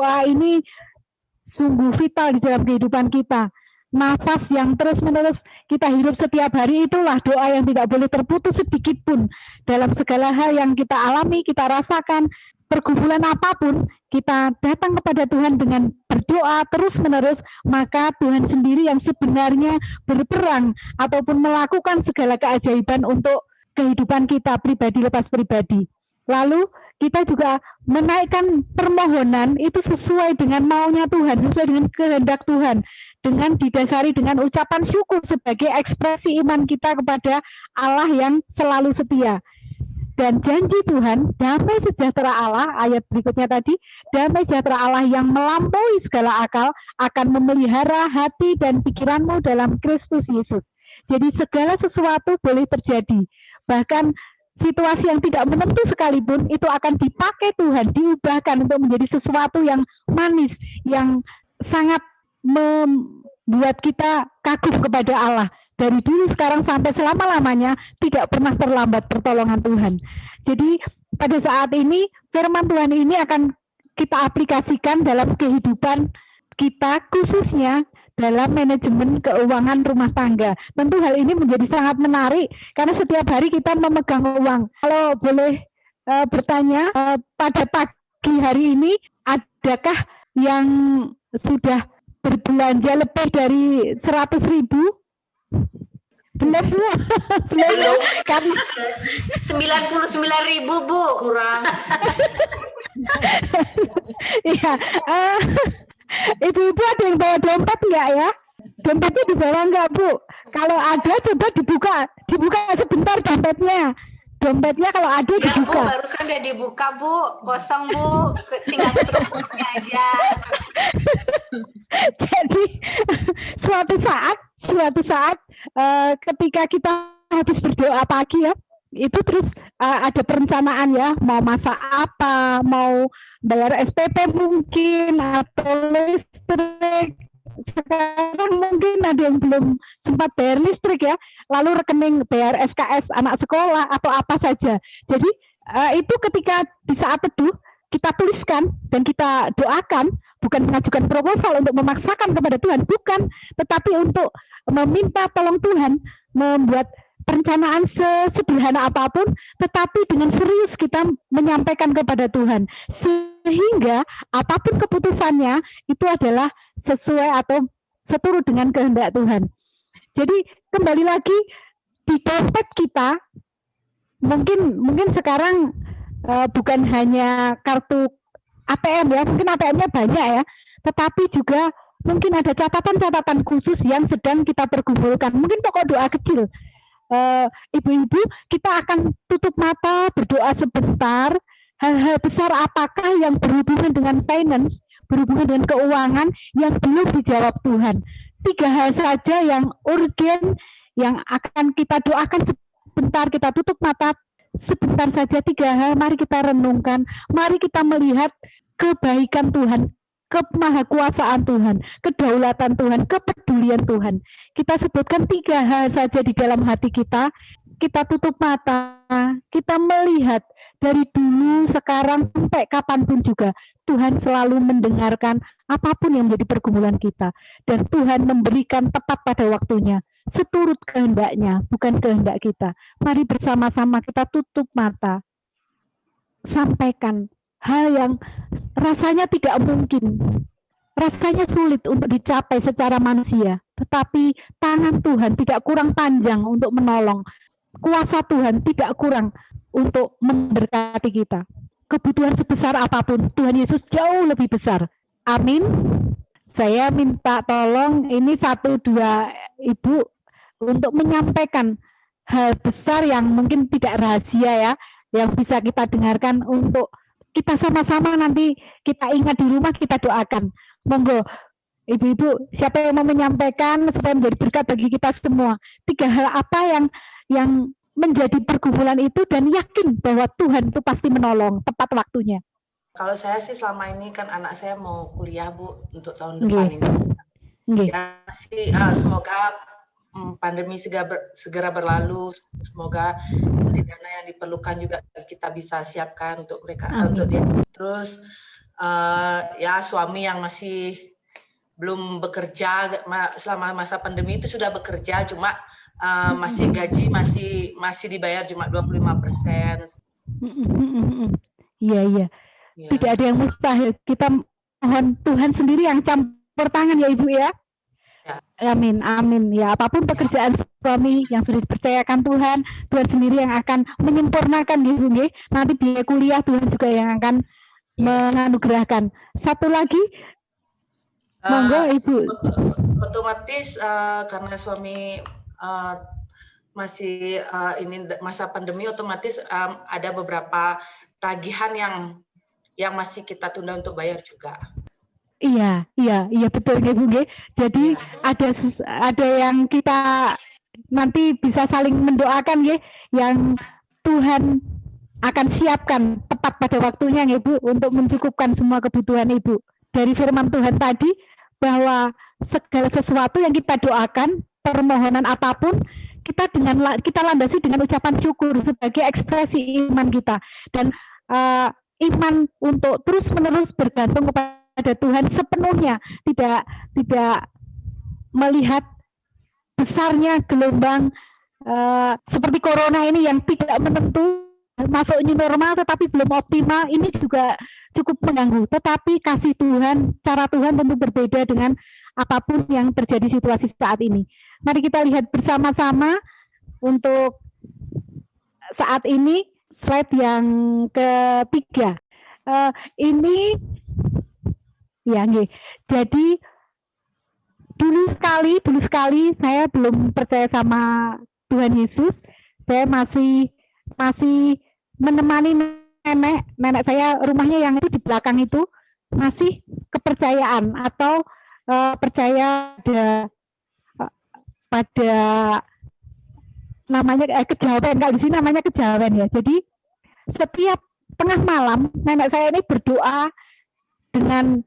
doa ini sungguh vital di dalam kehidupan kita. Nafas yang terus-menerus kita hidup setiap hari, itulah doa yang tidak boleh terputus sedikit pun. Dalam segala hal yang kita alami, kita rasakan, pergumulan apapun, kita datang kepada Tuhan dengan berdoa terus-menerus, maka Tuhan sendiri yang sebenarnya berperang ataupun melakukan segala keajaiban untuk kehidupan kita pribadi lepas pribadi. Lalu kita juga menaikkan permohonan itu sesuai dengan maunya Tuhan, sesuai dengan kehendak Tuhan, dengan didasari dengan ucapan syukur sebagai ekspresi iman kita kepada Allah yang selalu setia. Dan janji Tuhan, damai sejahtera Allah, ayat berikutnya tadi, damai sejahtera Allah yang melampaui segala akal akan memelihara hati dan pikiranmu dalam Kristus Yesus. Jadi segala sesuatu boleh terjadi. Bahkan situasi yang tidak menentu sekalipun itu akan dipakai Tuhan, diubahkan untuk menjadi sesuatu yang manis, yang sangat membuat kita kagum kepada Allah. Dari dulu, sekarang, sampai selama-lamanya tidak pernah terlambat pertolongan Tuhan. Jadi pada saat ini firman Tuhan ini akan kita aplikasikan dalam kehidupan kita, khususnya dalam manajemen keuangan rumah tangga. Tentu hal ini menjadi sangat menarik karena setiap hari kita memegang uang. Kalau boleh bertanya, pada pagi hari ini adakah yang sudah berbelanja lebih dari 100.000? Belum, Bu. Belum. Kami 99.000, Bu. Kurang. Iya. Ibu-ibu ada yang bawa dompet nggak ya? Dompetnya dibawa nggak, Bu? Kalau ada, coba dibuka sebentar dompetnya. Dompetnya kalau ada ya, dibuka. Bu, barusan udah dibuka, Bu. Kosong, Bu. Tinggal strukturnya aja. Jadi suatu saat ketika kita habis berdoa pagi ya, itu terus ada perencanaan ya, mau masak apa, mau bayar SPP mungkin, atau listrik. Sekarang mungkin ada yang belum sempat bayar listrik ya, lalu rekening bayar SKS anak sekolah atau apa saja. Jadi itu ketika di saat teduh kita tuliskan dan kita doakan, bukan mengajukan proposal untuk memaksakan kepada Tuhan, bukan, tetapi untuk meminta tolong Tuhan membuat perencanaan sesederhana apapun, tetapi dengan serius kita menyampaikan kepada Tuhan, sehingga apapun keputusannya itu adalah sesuai atau seturut dengan kehendak Tuhan. Jadi kembali lagi di dompet kita, mungkin sekarang bukan hanya kartu ATM ya, mungkin ATM-nya banyak ya, tetapi juga mungkin ada catatan-catatan khusus yang sedang kita pergumulkan. Mungkin pokok doa kecil. Ibu-ibu, kita akan tutup mata, berdoa sebentar. Hal-hal besar apakah yang berhubungan dengan finance, berhubungan dengan keuangan yang belum dijawab Tuhan? 3 hal saja yang urgen, yang akan kita doakan sebentar. Kita tutup mata sebentar saja, 3 hal. Mari kita renungkan, mari kita melihat kebaikan Tuhan, kemahakuasaan Tuhan, kedaulatan Tuhan, kepedulian Tuhan. Kita sebutkan 3 hal saja di dalam hati kita. Kita tutup mata, kita melihat dari dulu, sekarang, sampai kapanpun juga Tuhan selalu mendengarkan apapun yang menjadi pergumulan kita. Dan Tuhan memberikan tepat pada waktunya, seturut kehendaknya, bukan kehendak kita. Mari bersama-sama kita tutup mata, sampaikan hal yang rasanya tidak mungkin, rasanya sulit untuk dicapai secara manusia, tetapi tangan Tuhan tidak kurang panjang untuk menolong, kuasa Tuhan tidak kurang untuk memberkati kita. Kebutuhan sebesar apapun, Tuhan Yesus jauh lebih besar. Amin. Saya minta tolong ini 1-2 ibu untuk menyampaikan hal besar yang mungkin tidak rahasia ya, yang bisa kita dengarkan untuk kita sama-sama nanti kita ingat di rumah, kita doakan. Monggo, ibu-ibu, siapa yang mau menyampaikan supaya menjadi berkat bagi kita semua? 3 hal apa yang menjadi pergumulan itu dan yakin bahwa Tuhan itu pasti menolong tepat waktunya. Kalau saya sih selama ini kan anak saya mau kuliah, Bu, untuk tahun depan ini. Ya sih, semoga pandemi segera berlalu, semoga dana yang diperlukan juga kita bisa siapkan untuk mereka, untuk dia. Terus ya suami yang masih belum bekerja selama masa pandemi itu sudah bekerja, cuma masih gaji masih dibayar cuma 25%. Iya. Tidak ada yang mustahil. Kita mohon Tuhan sendiri yang campur tangan ya Ibu ya. Amin. Ya, apapun pekerjaan suami yang sudah dipercayakan Tuhan sendiri yang akan menyempurnakan gitu nggih. Nanti dia kuliah Tuhan juga yang akan menganugerahkan. Satu lagi, monggo Ibu. Otomatis karena suami masih ini masa pandemi, otomatis ada beberapa tagihan yang masih kita tunda untuk bayar juga. Iya betul Ibu nggih. Jadi ada yang kita nanti bisa saling mendoakan nggih, yang Tuhan akan siapkan tepat pada waktunya Ibu untuk mencukupkan semua kebutuhan Ibu. Dari firman Tuhan tadi bahwa segala sesuatu yang kita doakan, permohonan apapun, kita landasi dengan ucapan syukur sebagai ekspresi iman kita, dan iman untuk terus-menerus bergantung kepada Tuhan sepenuhnya, tidak melihat besarnya gelombang seperti corona ini yang tidak menentu, masuk new normal tetapi belum optimal, ini juga cukup mengganggu. Tetapi kasih Tuhan, cara Tuhan tentu berbeda dengan apapun yang terjadi situasi saat ini. Mari kita lihat bersama-sama untuk saat ini slide yang ketiga. Ini ya nggih. Jadi dulu sekali saya belum percaya sama Tuhan Yesus. Saya masih menemani nenek saya, rumahnya yang itu di belakang itu masih kepercayaan atau percaya pada namanya kejawen, kalau di sini namanya kejawen ya. Jadi setiap tengah malam nenek saya ini berdoa dengan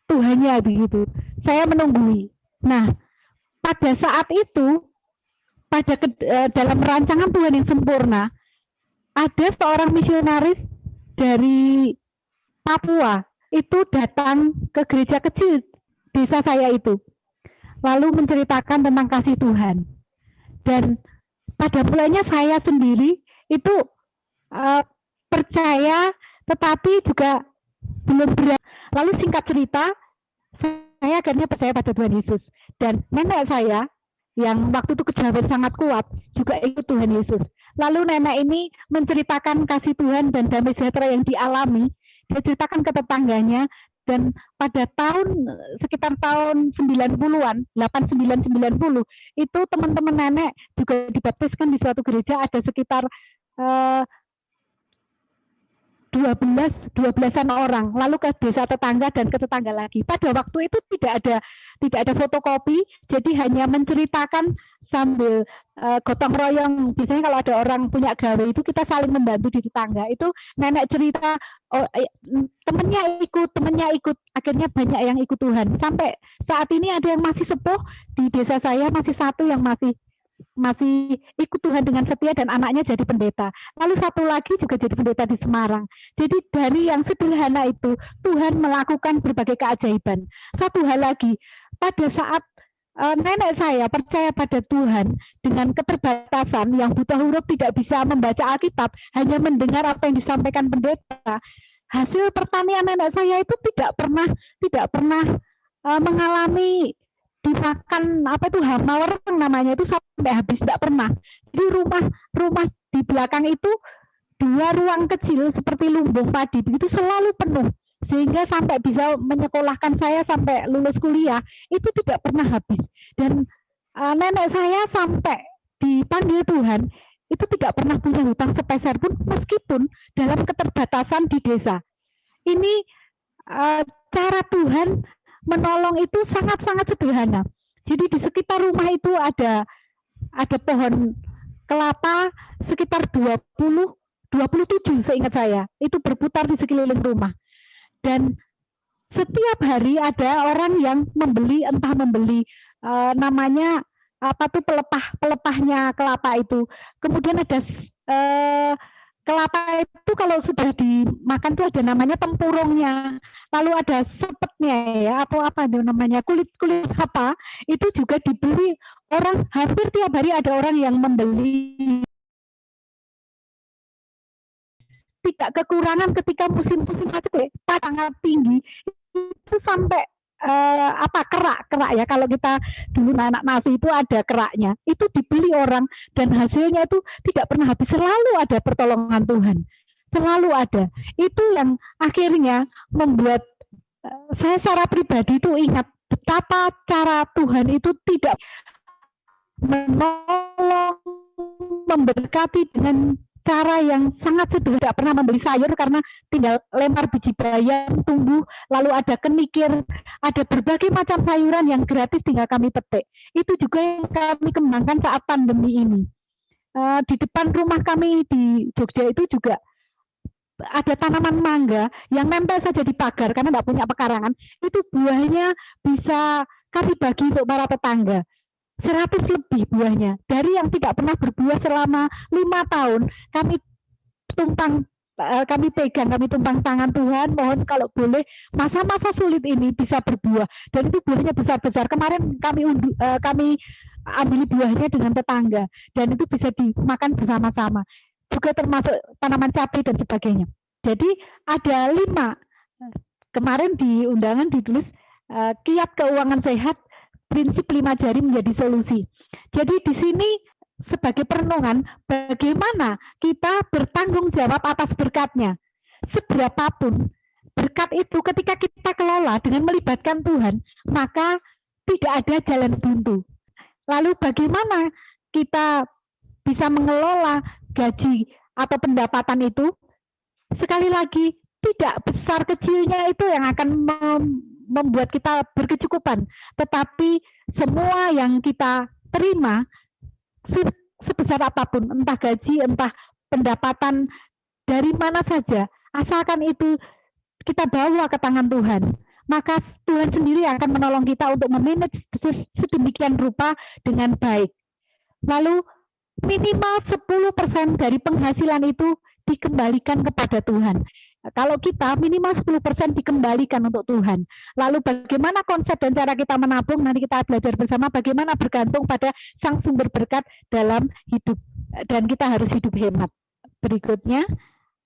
Tuhannya begitu. Saya menunggui. Nah, pada saat itu dalam rancangan Tuhan yang sempurna, ada seorang misionaris dari Papua itu datang ke gereja kecil desa saya itu, lalu menceritakan tentang kasih Tuhan. Dan pada mulanya saya sendiri itu percaya, tetapi juga belum berani. Lalu singkat cerita, saya akhirnya percaya pada Tuhan Yesus. Dan nenek saya yang waktu itu kejawen sangat kuat juga ikut Tuhan Yesus. Lalu nenek ini menceritakan kasih Tuhan dan damai sejahtera yang dialami. Dia ceritakan ke tetangganya, dan pada sekitar tahun 90-an, 89-90, itu teman-teman nenek juga dibaptiskan di suatu gereja, ada sekitar 12-an orang, lalu ke desa tetangga dan ke tetangga lagi. Pada waktu itu tidak ada fotokopi, jadi hanya menceritakan sambil gotong royong. Biasanya kalau ada orang punya gawe itu kita saling membantu di tetangga. Itu nenek cerita, temennya ikut, akhirnya banyak yang ikut Tuhan. Sampai saat ini ada yang masih sepuh di desa saya, masih satu yang masih ikut Tuhan dengan setia dan anaknya jadi pendeta. Lalu satu lagi juga jadi pendeta di Semarang. Jadi dari yang sederhana itu Tuhan melakukan berbagai keajaiban. Satu hal lagi, pada saat nenek saya percaya pada Tuhan dengan keterbatasan yang buta huruf, tidak bisa membaca Alkitab, hanya mendengar apa yang disampaikan pendeta, hasil pertanian nenek saya itu tidak pernah mengalami dimakan hama wereng namanya, itu sampai habis, tidak pernah. Jadi rumah di belakang itu 2 ruang kecil seperti lumbung padi begitu selalu penuh, sehingga sampai bisa menyekolahkan saya sampai lulus kuliah itu tidak pernah habis. Dan nenek saya sampai dipanggil Tuhan itu tidak pernah punya hutang sepeser pun, meskipun dalam keterbatasan di desa. Ini cara Tuhan menolong itu sangat-sangat sederhana. Jadi di sekitar rumah itu ada pohon kelapa sekitar 27 seingat saya, itu berputar di sekeliling rumah. Dan setiap hari ada orang yang membeli namanya pelepahnya kelapa itu. Kemudian ada kelapa itu kalau sudah dimakan tuh ada namanya tempurungnya, lalu ada sepetnya ya, atau apa itu namanya, kulit apa, itu juga dibeli orang, hampir tiap hari ada orang yang membeli. Tidak kekurangan ketika musim-musim sangat tinggi, itu sampai kerak ya, kalau kita dulu anak nasi itu ada keraknya, itu dibeli orang dan hasilnya itu tidak pernah habis, selalu ada pertolongan Tuhan, selalu ada. Itu yang akhirnya membuat saya secara pribadi itu ingat betapa cara Tuhan itu tidak menolong, memberkati dengan cara yang sangat sederhana. Tidak pernah membeli sayur karena tinggal lempar biji bayam, tumbuh, lalu ada kenikir, ada berbagai macam sayuran yang gratis tinggal kami petik. Itu juga yang kami kembangkan saat pandemi ini. Di depan rumah kami di Jogja itu juga ada tanaman mangga yang nempel saja di pagar karena tidak punya pekarangan. Itu buahnya bisa kami bagi untuk para tetangga. 100 lebih buahnya, dari yang tidak pernah berbuah selama 5 tahun. Kami tumpang tangan Tuhan, mohon kalau boleh masa-masa sulit ini bisa berbuah, dan itu buahnya besar-besar. Kemarin kami ambil buahnya dengan tetangga dan itu bisa dimakan bersama-sama, juga termasuk tanaman cabai dan sebagainya. Jadi ada 5 kemarin di undangan ditulis kiat keuangan sehat, prinsip 5 jari menjadi solusi. Jadi di sini sebagai perenungan, bagaimana kita bertanggung jawab atas berkatnya. Seberapapun berkat itu ketika kita kelola dengan melibatkan Tuhan, maka tidak ada jalan buntu. Lalu bagaimana kita bisa mengelola gaji atau pendapatan itu? Sekali lagi, tidak besar kecilnya itu yang akan membuat kita berkecukupan, tetapi semua yang kita terima sebesar apapun, entah gaji, entah pendapatan dari mana saja, asalkan itu kita bawa ke tangan Tuhan, maka Tuhan sendiri akan menolong kita untuk memanage sedemikian rupa dengan baik. Lalu minimal 10% dari penghasilan itu dikembalikan kepada Tuhan. Kalau kita minimal 10% dikembalikan untuk Tuhan. Lalu bagaimana konsep dan cara kita menabung, nanti kita belajar bersama bagaimana bergantung pada sang sumber berkat dalam hidup. Dan kita harus hidup hemat. Berikutnya,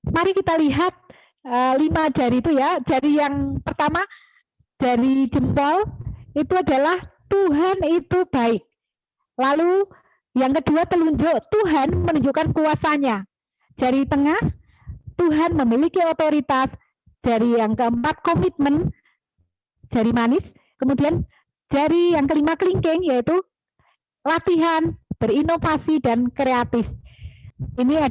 mari kita lihat 5 jari itu ya. Jari yang pertama, jari jempol, itu adalah Tuhan itu baik. Lalu yang kedua, telunjuk, Tuhan menunjukkan kuasanya. Jari tengah, Tuhan memiliki otoritas. Jari yang keempat, komitmen, jari manis. Kemudian jari yang kelima, kelingking, yaitu latihan, berinovasi, dan kreatif. Ini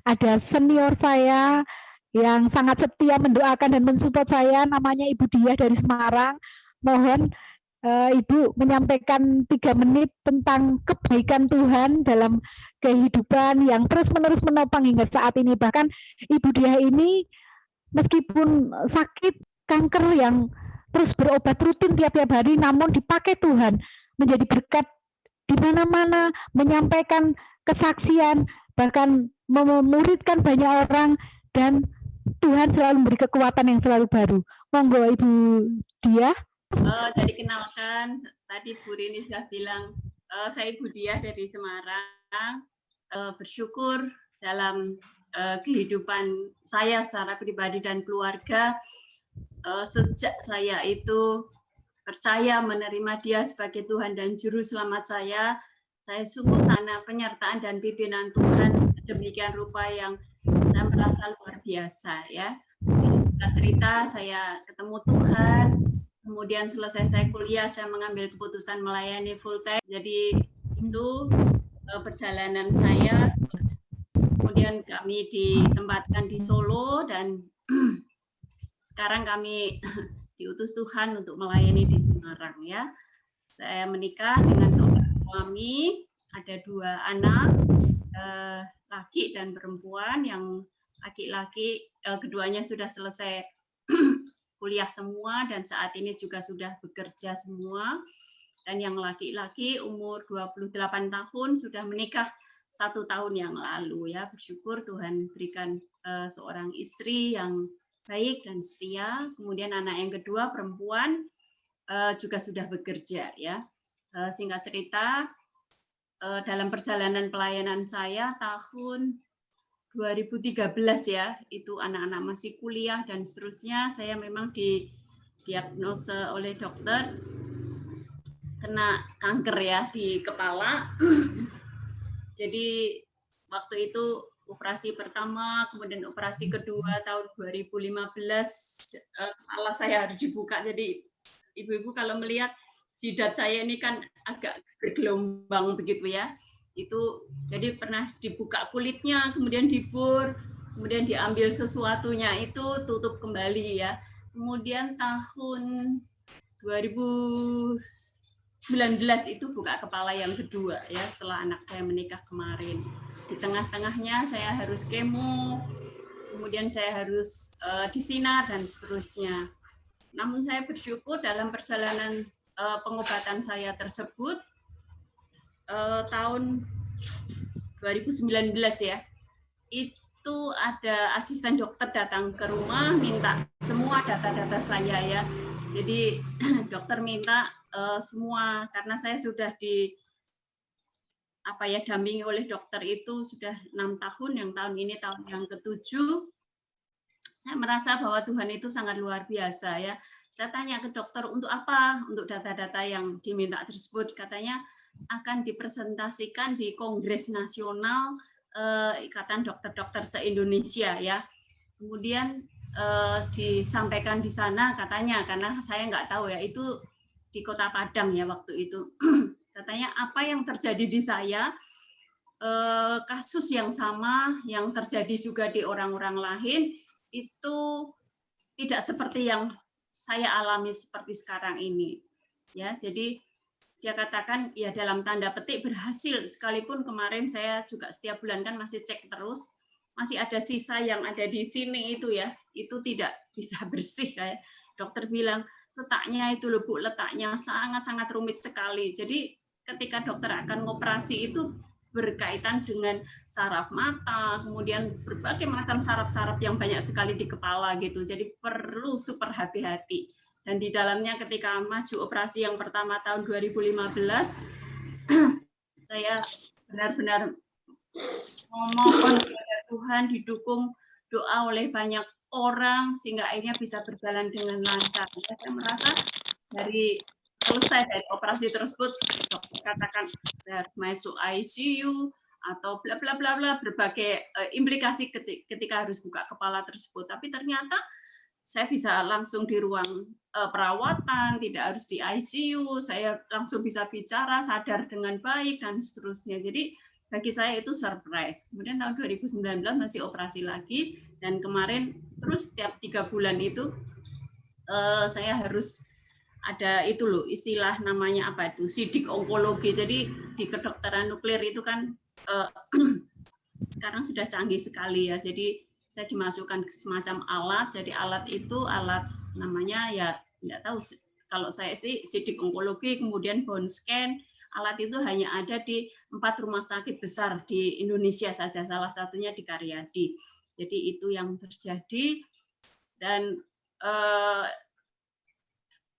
ada senior saya yang sangat setia mendoakan dan mensupport saya, namanya Ibu Diah dari Semarang. Mohon Ibu menyampaikan 3 menit tentang kebaikan Tuhan dalam kehidupan yang terus-menerus menopang hingga saat ini. Bahkan Ibu Diah ini meskipun sakit kanker yang terus berobat rutin tiap-tiap hari, namun dipakai Tuhan menjadi berkat di mana-mana, menyampaikan kesaksian, bahkan memuridkan banyak orang, dan Tuhan selalu memberi kekuatan yang selalu baru. Monggo Ibu Diah. Jadi kenalkan, tadi Bu Rini sudah bilang, saya Ibu Diah dari Semarang. Bersyukur dalam kehidupan saya secara pribadi dan keluarga, sejak saya itu percaya menerima Dia sebagai Tuhan dan Juru Selamat saya sungguh sana penyertaan dan pimpinan Tuhan demikian rupa yang saya merasa luar biasa ya. Jadi singkat cerita, saya ketemu Tuhan. Kemudian selesai saya kuliah, saya mengambil keputusan melayani full time. Jadi itu perjalanan saya. Kemudian kami ditempatkan di Solo dan sekarang kami diutus Tuhan untuk melayani di Semarang ya. Saya menikah dengan seorang suami, ada 2 anak, laki dan perempuan. Yang laki-laki keduanya sudah selesai kuliah semua dan saat ini juga sudah bekerja semua. Dan yang laki-laki umur 28 tahun sudah menikah 1 tahun yang lalu ya. Bersyukur Tuhan berikan seorang istri yang baik dan setia. Kemudian anak yang kedua perempuan juga sudah bekerja ya. Singkat cerita, dalam perjalanan pelayanan saya tahun 2013 ya, itu anak-anak masih kuliah dan seterusnya, saya memang didiagnosa oleh dokter kena kanker ya di kepala. Jadi waktu itu operasi pertama, kemudian operasi kedua tahun 2015, kepala saya harus dibuka. Jadi ibu-ibu kalau melihat jidat saya ini kan agak bergelombang begitu ya. Itu jadi pernah dibuka kulitnya, kemudian dibur, kemudian diambil sesuatunya itu tutup kembali ya. Kemudian tahun 2019 itu buka kepala yang kedua ya, setelah anak saya menikah kemarin. Di tengah-tengahnya saya harus kemo, kemudian saya harus disinar dan seterusnya. Namun saya bersyukur dalam perjalanan pengobatan saya tersebut tahun 2019 ya, itu ada asisten dokter datang ke rumah minta semua data-data saya ya. Jadi dokter minta semua, karena saya sudah dampingi oleh dokter itu sudah 6 tahun, yang tahun ini tahun yang ke-7. Saya merasa bahwa Tuhan itu sangat luar biasa ya. Saya tanya ke dokter, untuk apa? Untuk data-data yang diminta tersebut. Katanya akan dipresentasikan di Kongres Nasional Ikatan Dokter-Dokter se-Indonesia ya. Kemudian disampaikan di sana katanya, karena saya nggak tahu ya, itu di Kota Padang ya waktu itu. Katanya apa yang terjadi di saya, kasus yang sama yang terjadi juga di orang-orang lain itu tidak seperti yang saya alami seperti sekarang ini ya. Jadi dia katakan ya dalam tanda petik berhasil, sekalipun kemarin saya juga setiap bulan kan masih cek terus, masih ada sisa yang ada di sini itu ya, itu tidak bisa bersih kayak dokter bilang, letaknya itu loh Bu, letaknya sangat-sangat rumit sekali. Jadi ketika dokter akan operasi itu berkaitan dengan saraf mata, kemudian berbagai macam saraf-saraf yang banyak sekali di kepala gitu. Jadi perlu super hati-hati. Dan di dalamnya ketika maju operasi yang pertama tahun 2015, saya benar-benar memohon kepada Tuhan, didukung doa oleh banyak orang, sehingga akhirnya bisa berjalan dengan lancar. Saya merasa selesai dari operasi tersebut, dokter katakan saya harus masuk ICU, atau bla bla bla bla, berbagai implikasi ketika harus buka kepala tersebut. Tapi ternyata saya bisa langsung di ruang perawatan, tidak harus di ICU, saya langsung bisa bicara, sadar dengan baik, dan seterusnya. Jadi bagi saya itu surprise. Kemudian tahun 2019 masih operasi lagi, dan kemarin terus setiap 3 bulan itu saya harus ada itu loh, istilah namanya apa itu, sidik onkologi. Jadi di kedokteran nuklir itu kan sekarang sudah canggih sekali ya. Jadi saya dimasukkan ke semacam alat. Jadi alat itu alat namanya ya tidak tahu, kalau saya sih sidik onkologi, kemudian bone scan. Alat itu hanya ada di 4 rumah sakit besar di Indonesia saja, salah satunya di Karyadi. Jadi itu yang terjadi, dan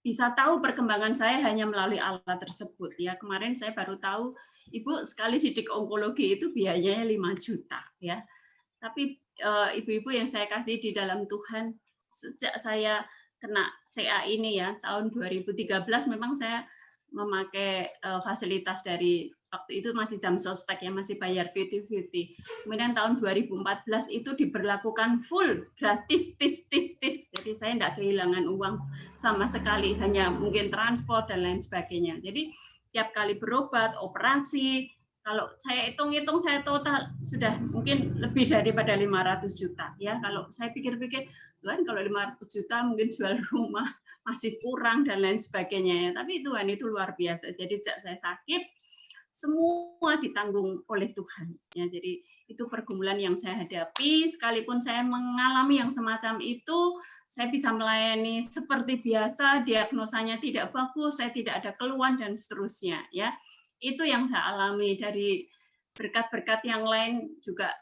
bisa tahu perkembangan saya hanya melalui alat tersebut ya. Kemarin saya baru tahu, Ibu, sekali sidik onkologi itu biayanya 5 juta ya. Tapi ibu-ibu yang saya kasih di dalam Tuhan, sejak saya kena CA ini ya, tahun 2013 memang saya memakai fasilitas dari, waktu itu masih jam sostek ya, masih bayar 50-50. Kemudian tahun 2014 itu diberlakukan full, gratis, tis. Jadi saya tidak kehilangan uang sama sekali, hanya mungkin transport dan lain sebagainya. Jadi tiap kali berobat, operasi, kalau saya hitung-hitung, saya total sudah mungkin lebih daripada 500 juta. Ya, kalau saya pikir-pikir, Tuhan kalau 500 juta mungkin jual rumah masih kurang dan lain sebagainya. Ya. Tapi Tuhan itu luar biasa. Jadi sejak saya sakit, semua ditanggung oleh Tuhan. Ya, jadi itu pergumulan yang saya hadapi. Sekalipun saya mengalami yang semacam itu, saya bisa melayani seperti biasa, diagnosanya tidak bagus, saya tidak ada keluhan dan seterusnya. Ya. Itu yang saya alami dari berkat-berkat yang lain juga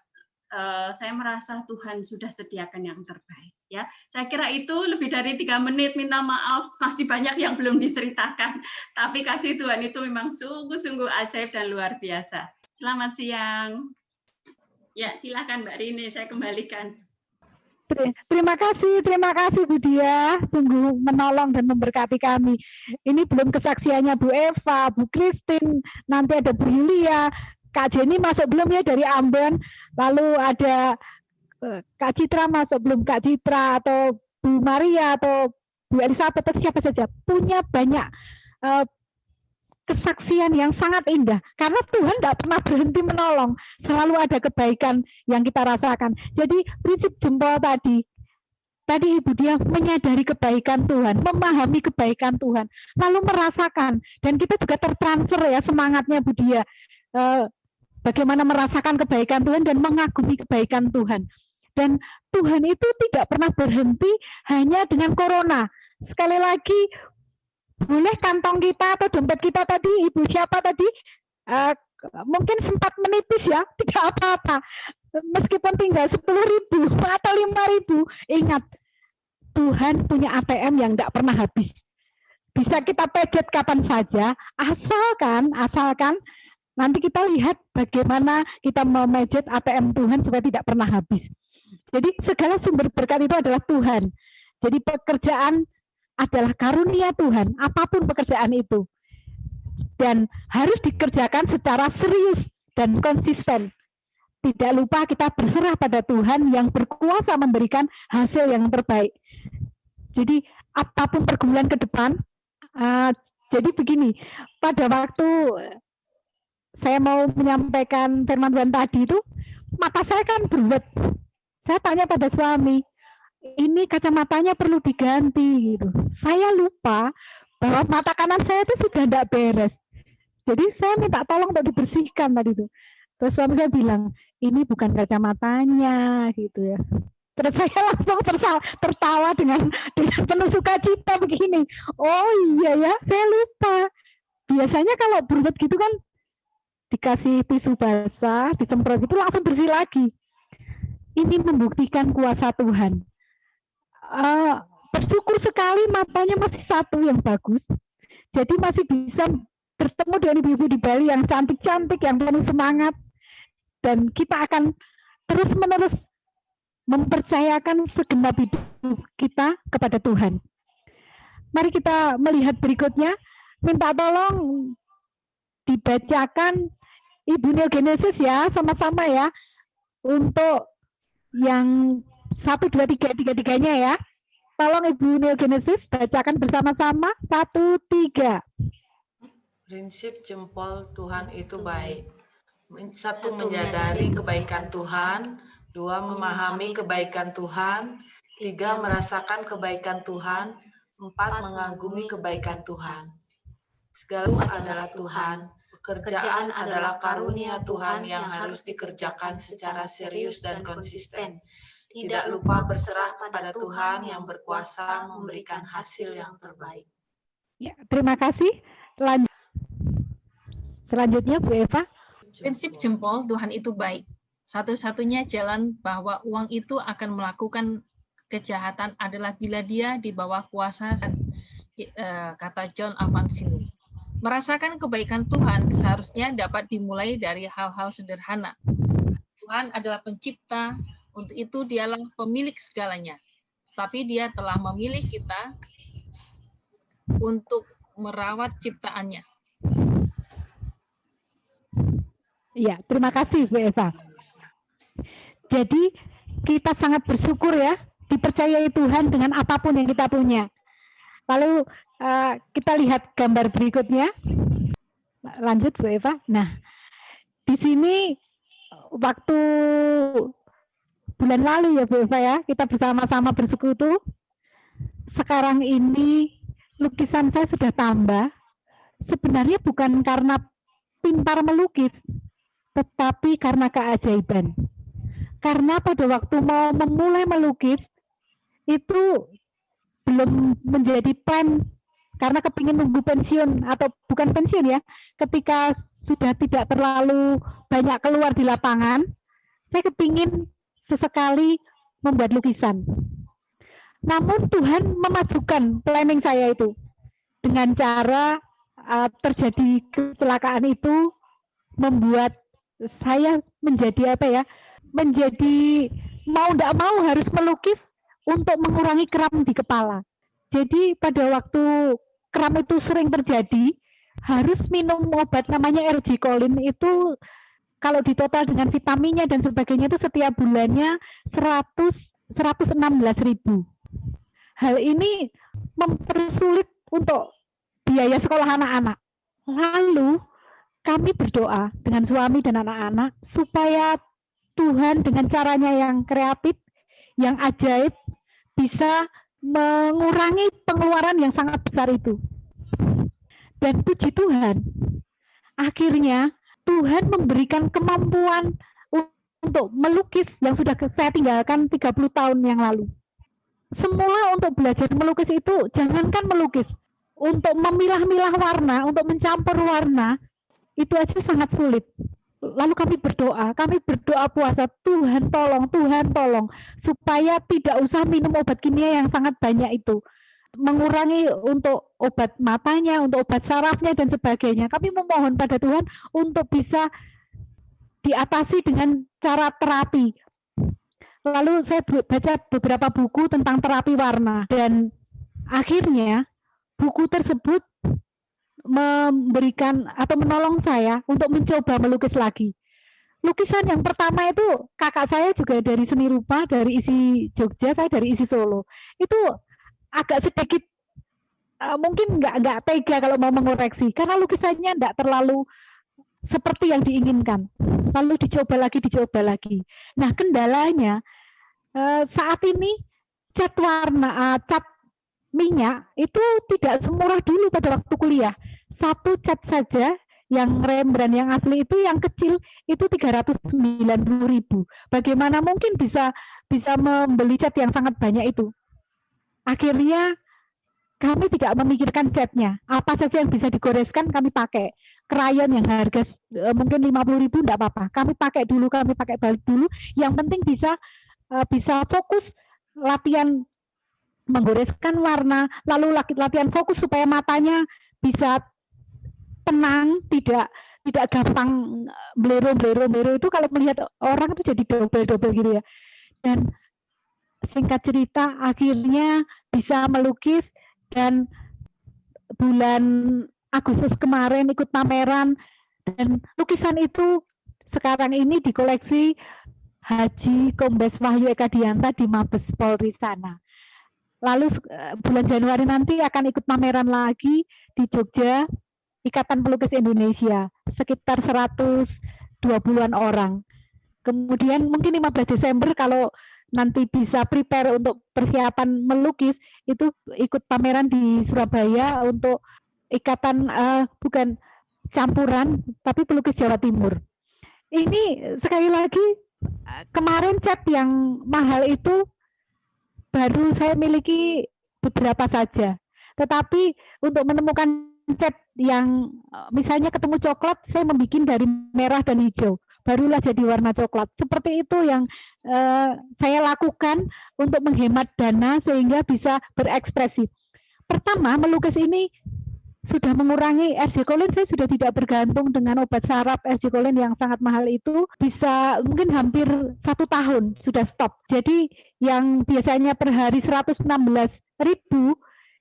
saya merasa Tuhan sudah sediakan yang terbaik. Ya, saya kira itu lebih dari 3 menit. Minta maaf, masih banyak yang belum diceritakan. Tapi kasih Tuhan itu memang sungguh-sungguh ajaib dan luar biasa. Selamat siang. Ya, silakan Mbak Rini, saya kembalikan. Terima kasih Bu Dia, sungguh menolong dan memberkati kami. Ini belum kesaksiannya Bu Eva, Bu Christine, nanti ada Bu Yulia, Kak Jenny masuk belum ya dari Ambon, lalu ada Kak Citra masuk belum, Kak Citra atau Bu Maria atau Bu Elizabeth atau siapa saja, punya banyak kesaksian yang sangat indah, karena Tuhan tidak pernah berhenti menolong, selalu ada kebaikan yang kita rasakan. Jadi prinsip jempol tadi Ibu Dia menyadari kebaikan Tuhan, memahami kebaikan Tuhan, lalu merasakan, dan kita juga tertransfer ya semangatnya Bu Dia, bagaimana merasakan kebaikan Tuhan dan mengagumi kebaikan Tuhan. Dan Tuhan itu tidak pernah berhenti hanya dengan corona. Sekali lagi, boleh kantong kita atau dompet kita tadi, Ibu siapa tadi, mungkin sempat menipis ya, tidak apa-apa. Meskipun tinggal 10.000 atau 5.000, ingat, Tuhan punya ATM yang tidak pernah habis. Bisa kita pejet kapan saja, asalkan nanti kita lihat bagaimana kita memejet ATM Tuhan supaya tidak pernah habis. Jadi segala sumber berkat itu adalah Tuhan. Jadi pekerjaan adalah karunia Tuhan, apapun pekerjaan itu. Dan harus dikerjakan secara serius dan konsisten. Tidak lupa kita berserah pada Tuhan yang berkuasa memberikan hasil yang terbaik. Jadi apapun pergumulan ke depan, jadi begini, pada waktu saya mau menyampaikan firman Tuhan tadi itu, mata saya kan berwet. Saya tanya pada suami, ini kacamatanya perlu diganti gitu. Saya lupa bahwa mata kanan saya itu sudah tidak beres. Jadi saya minta tolong untuk dibersihkan tadi itu. Terus suami saya bilang, ini bukan kacamatanya gitu ya. Terus saya langsung tertawa dengan penuh sukacita begini. Oh iya ya, saya lupa. Biasanya kalau berbuat gitu kan dikasih tisu basah, disemprot gitu langsung bersih lagi. Ini membuktikan kuasa Tuhan. Bersyukur sekali matanya masih satu yang bagus. Jadi masih bisa bertemu dengan ibu-ibu di Bali yang cantik-cantik, yang penuh semangat. Dan kita akan terus-menerus mempercayakan segenap hidup kita kepada Tuhan. Mari kita melihat berikutnya. Minta tolong dibacakan Ibu Neogenesis ya, sama-sama ya. Untuk yang 1, 2, 3, 3-3-nya ya. Tolong Ibu Neogenesis bacakan bersama-sama. 1, 3. Prinsip jempol Tuhan itu baik. 1, menyadari kebaikan Tuhan. 2, memahami kebaikan Tuhan. 3, merasakan kebaikan Tuhan. 4, mengagumi kebaikan Tuhan. Segala adalah Tuhan. Pekerjaan adalah karunia Tuhan yang harus dikerjakan secara serius dan konsisten. Tidak lupa berserah pada Tuhan yang berkuasa memberikan hasil yang terbaik. Ya, terima kasih. Selanjutnya Bu Eva. Prinsip jempol Tuhan itu baik. Satu-satunya jalan bahwa uang itu akan melakukan kejahatan adalah bila dia di bawah kuasa, kata John Avancini. Merasakan kebaikan Tuhan seharusnya dapat dimulai dari hal-hal sederhana. Tuhan adalah pencipta, untuk itu dialah pemilik segalanya. Tapi dia telah memilih kita untuk merawat ciptaannya. Ya, terima kasih Bu Eva. Jadi kita sangat bersyukur ya, dipercayai Tuhan dengan apapun yang kita punya. Lalu kita lihat gambar berikutnya. Lanjut Bu Eva. Nah, di sini waktu bulan lalu ya Bu Eva ya, kita bersama-sama bersekutu. Sekarang ini lukisan saya sudah tambah. Sebenarnya bukan karena pintar melukis, tetapi karena keajaiban. Karena pada waktu mau memulai melukis, itu belum menjadi plan, karena kepingin nunggu pensiun, atau bukan pensiun ya, ketika sudah tidak terlalu banyak keluar di lapangan, saya kepingin sesekali membuat lukisan. Namun Tuhan memajukan planning saya itu dengan cara terjadi kecelakaan itu membuat saya menjadi menjadi mau tidak mau harus melukis untuk mengurangi kram di kepala. Jadi pada waktu kram itu sering terjadi, harus minum obat namanya RG Colin itu kalau ditotal dengan vitaminnya dan sebagainya itu setiap bulannya 116.000. Hal ini mempersulit untuk biaya sekolah anak-anak. Lalu kami berdoa dengan suami dan anak-anak supaya Tuhan dengan caranya yang kreatif, yang ajaib, bisa mengurangi pengeluaran yang sangat besar itu. Dan puji Tuhan, akhirnya Tuhan memberikan kemampuan untuk melukis yang sudah saya tinggalkan 30 tahun yang lalu. Semula untuk belajar melukis itu, jangankan melukis, untuk memilah-milah warna, untuk mencampur warna, itu aja sangat sulit. Lalu kami berdoa puasa, Tuhan tolong, supaya tidak usah minum obat kimia yang sangat banyak itu. Mengurangi untuk obat matanya, untuk obat sarafnya dan sebagainya. Kami memohon pada Tuhan untuk bisa diatasi dengan cara terapi. Lalu saya baca beberapa buku tentang terapi warna dan akhirnya buku tersebut memberikan atau menolong saya untuk mencoba melukis lagi. Lukisan yang pertama itu kakak saya juga dari seni rupa, dari isi Jogja, saya dari isi Solo. Itu agak sedikit mungkin nggak tega kalau mau mengoreksi karena lukisannya nggak terlalu seperti yang diinginkan. Lalu dicoba lagi. Nah, kendalanya saat ini cat warna, cat minyak itu tidak semurah dulu pada waktu kuliah. Satu cat saja yang Rembrandt yang asli itu yang kecil itu 390.000. Bagaimana mungkin bisa membeli cat yang sangat banyak itu? Akhirnya kami tidak memikirkan catnya. Apa saja yang bisa digoreskan kami pakai. Krayon yang harga mungkin 50.000 enggak apa-apa. Kami pakai balik dulu. Yang penting bisa fokus latihan menggoreskan warna, lalu latihan fokus supaya matanya bisa tenang, tidak gampang blero itu kalau melihat orang itu jadi double gitu ya. Dan singkat cerita akhirnya bisa melukis dan bulan Agustus kemarin ikut pameran dan lukisan itu sekarang ini dikoleksi Haji Kombes Wahyu Ekadianta di Mabes Polri sana. Lalu bulan Januari nanti akan ikut pameran lagi di Jogja, Ikatan Pelukis Indonesia, sekitar 120-an orang. Kemudian mungkin 15 Desember kalau nanti bisa prepare untuk persiapan melukis, itu ikut pameran di Surabaya untuk ikatan, bukan campuran, tapi pelukis Jawa Timur. Ini sekali lagi, kemarin cat yang mahal itu baru saya miliki beberapa saja. Tetapi untuk menemukan cat yang misalnya ketemu coklat, saya membuat dari merah dan hijau. Barulah jadi warna coklat. Seperti itu yang saya lakukan untuk menghemat dana sehingga bisa berekspresi. Pertama, melukis ini sudah mengurangi RG Colin, saya sudah tidak bergantung dengan obat saraf RG Colin yang sangat mahal itu, bisa mungkin hampir 1 tahun sudah stop. Jadi yang biasanya per hari 116.000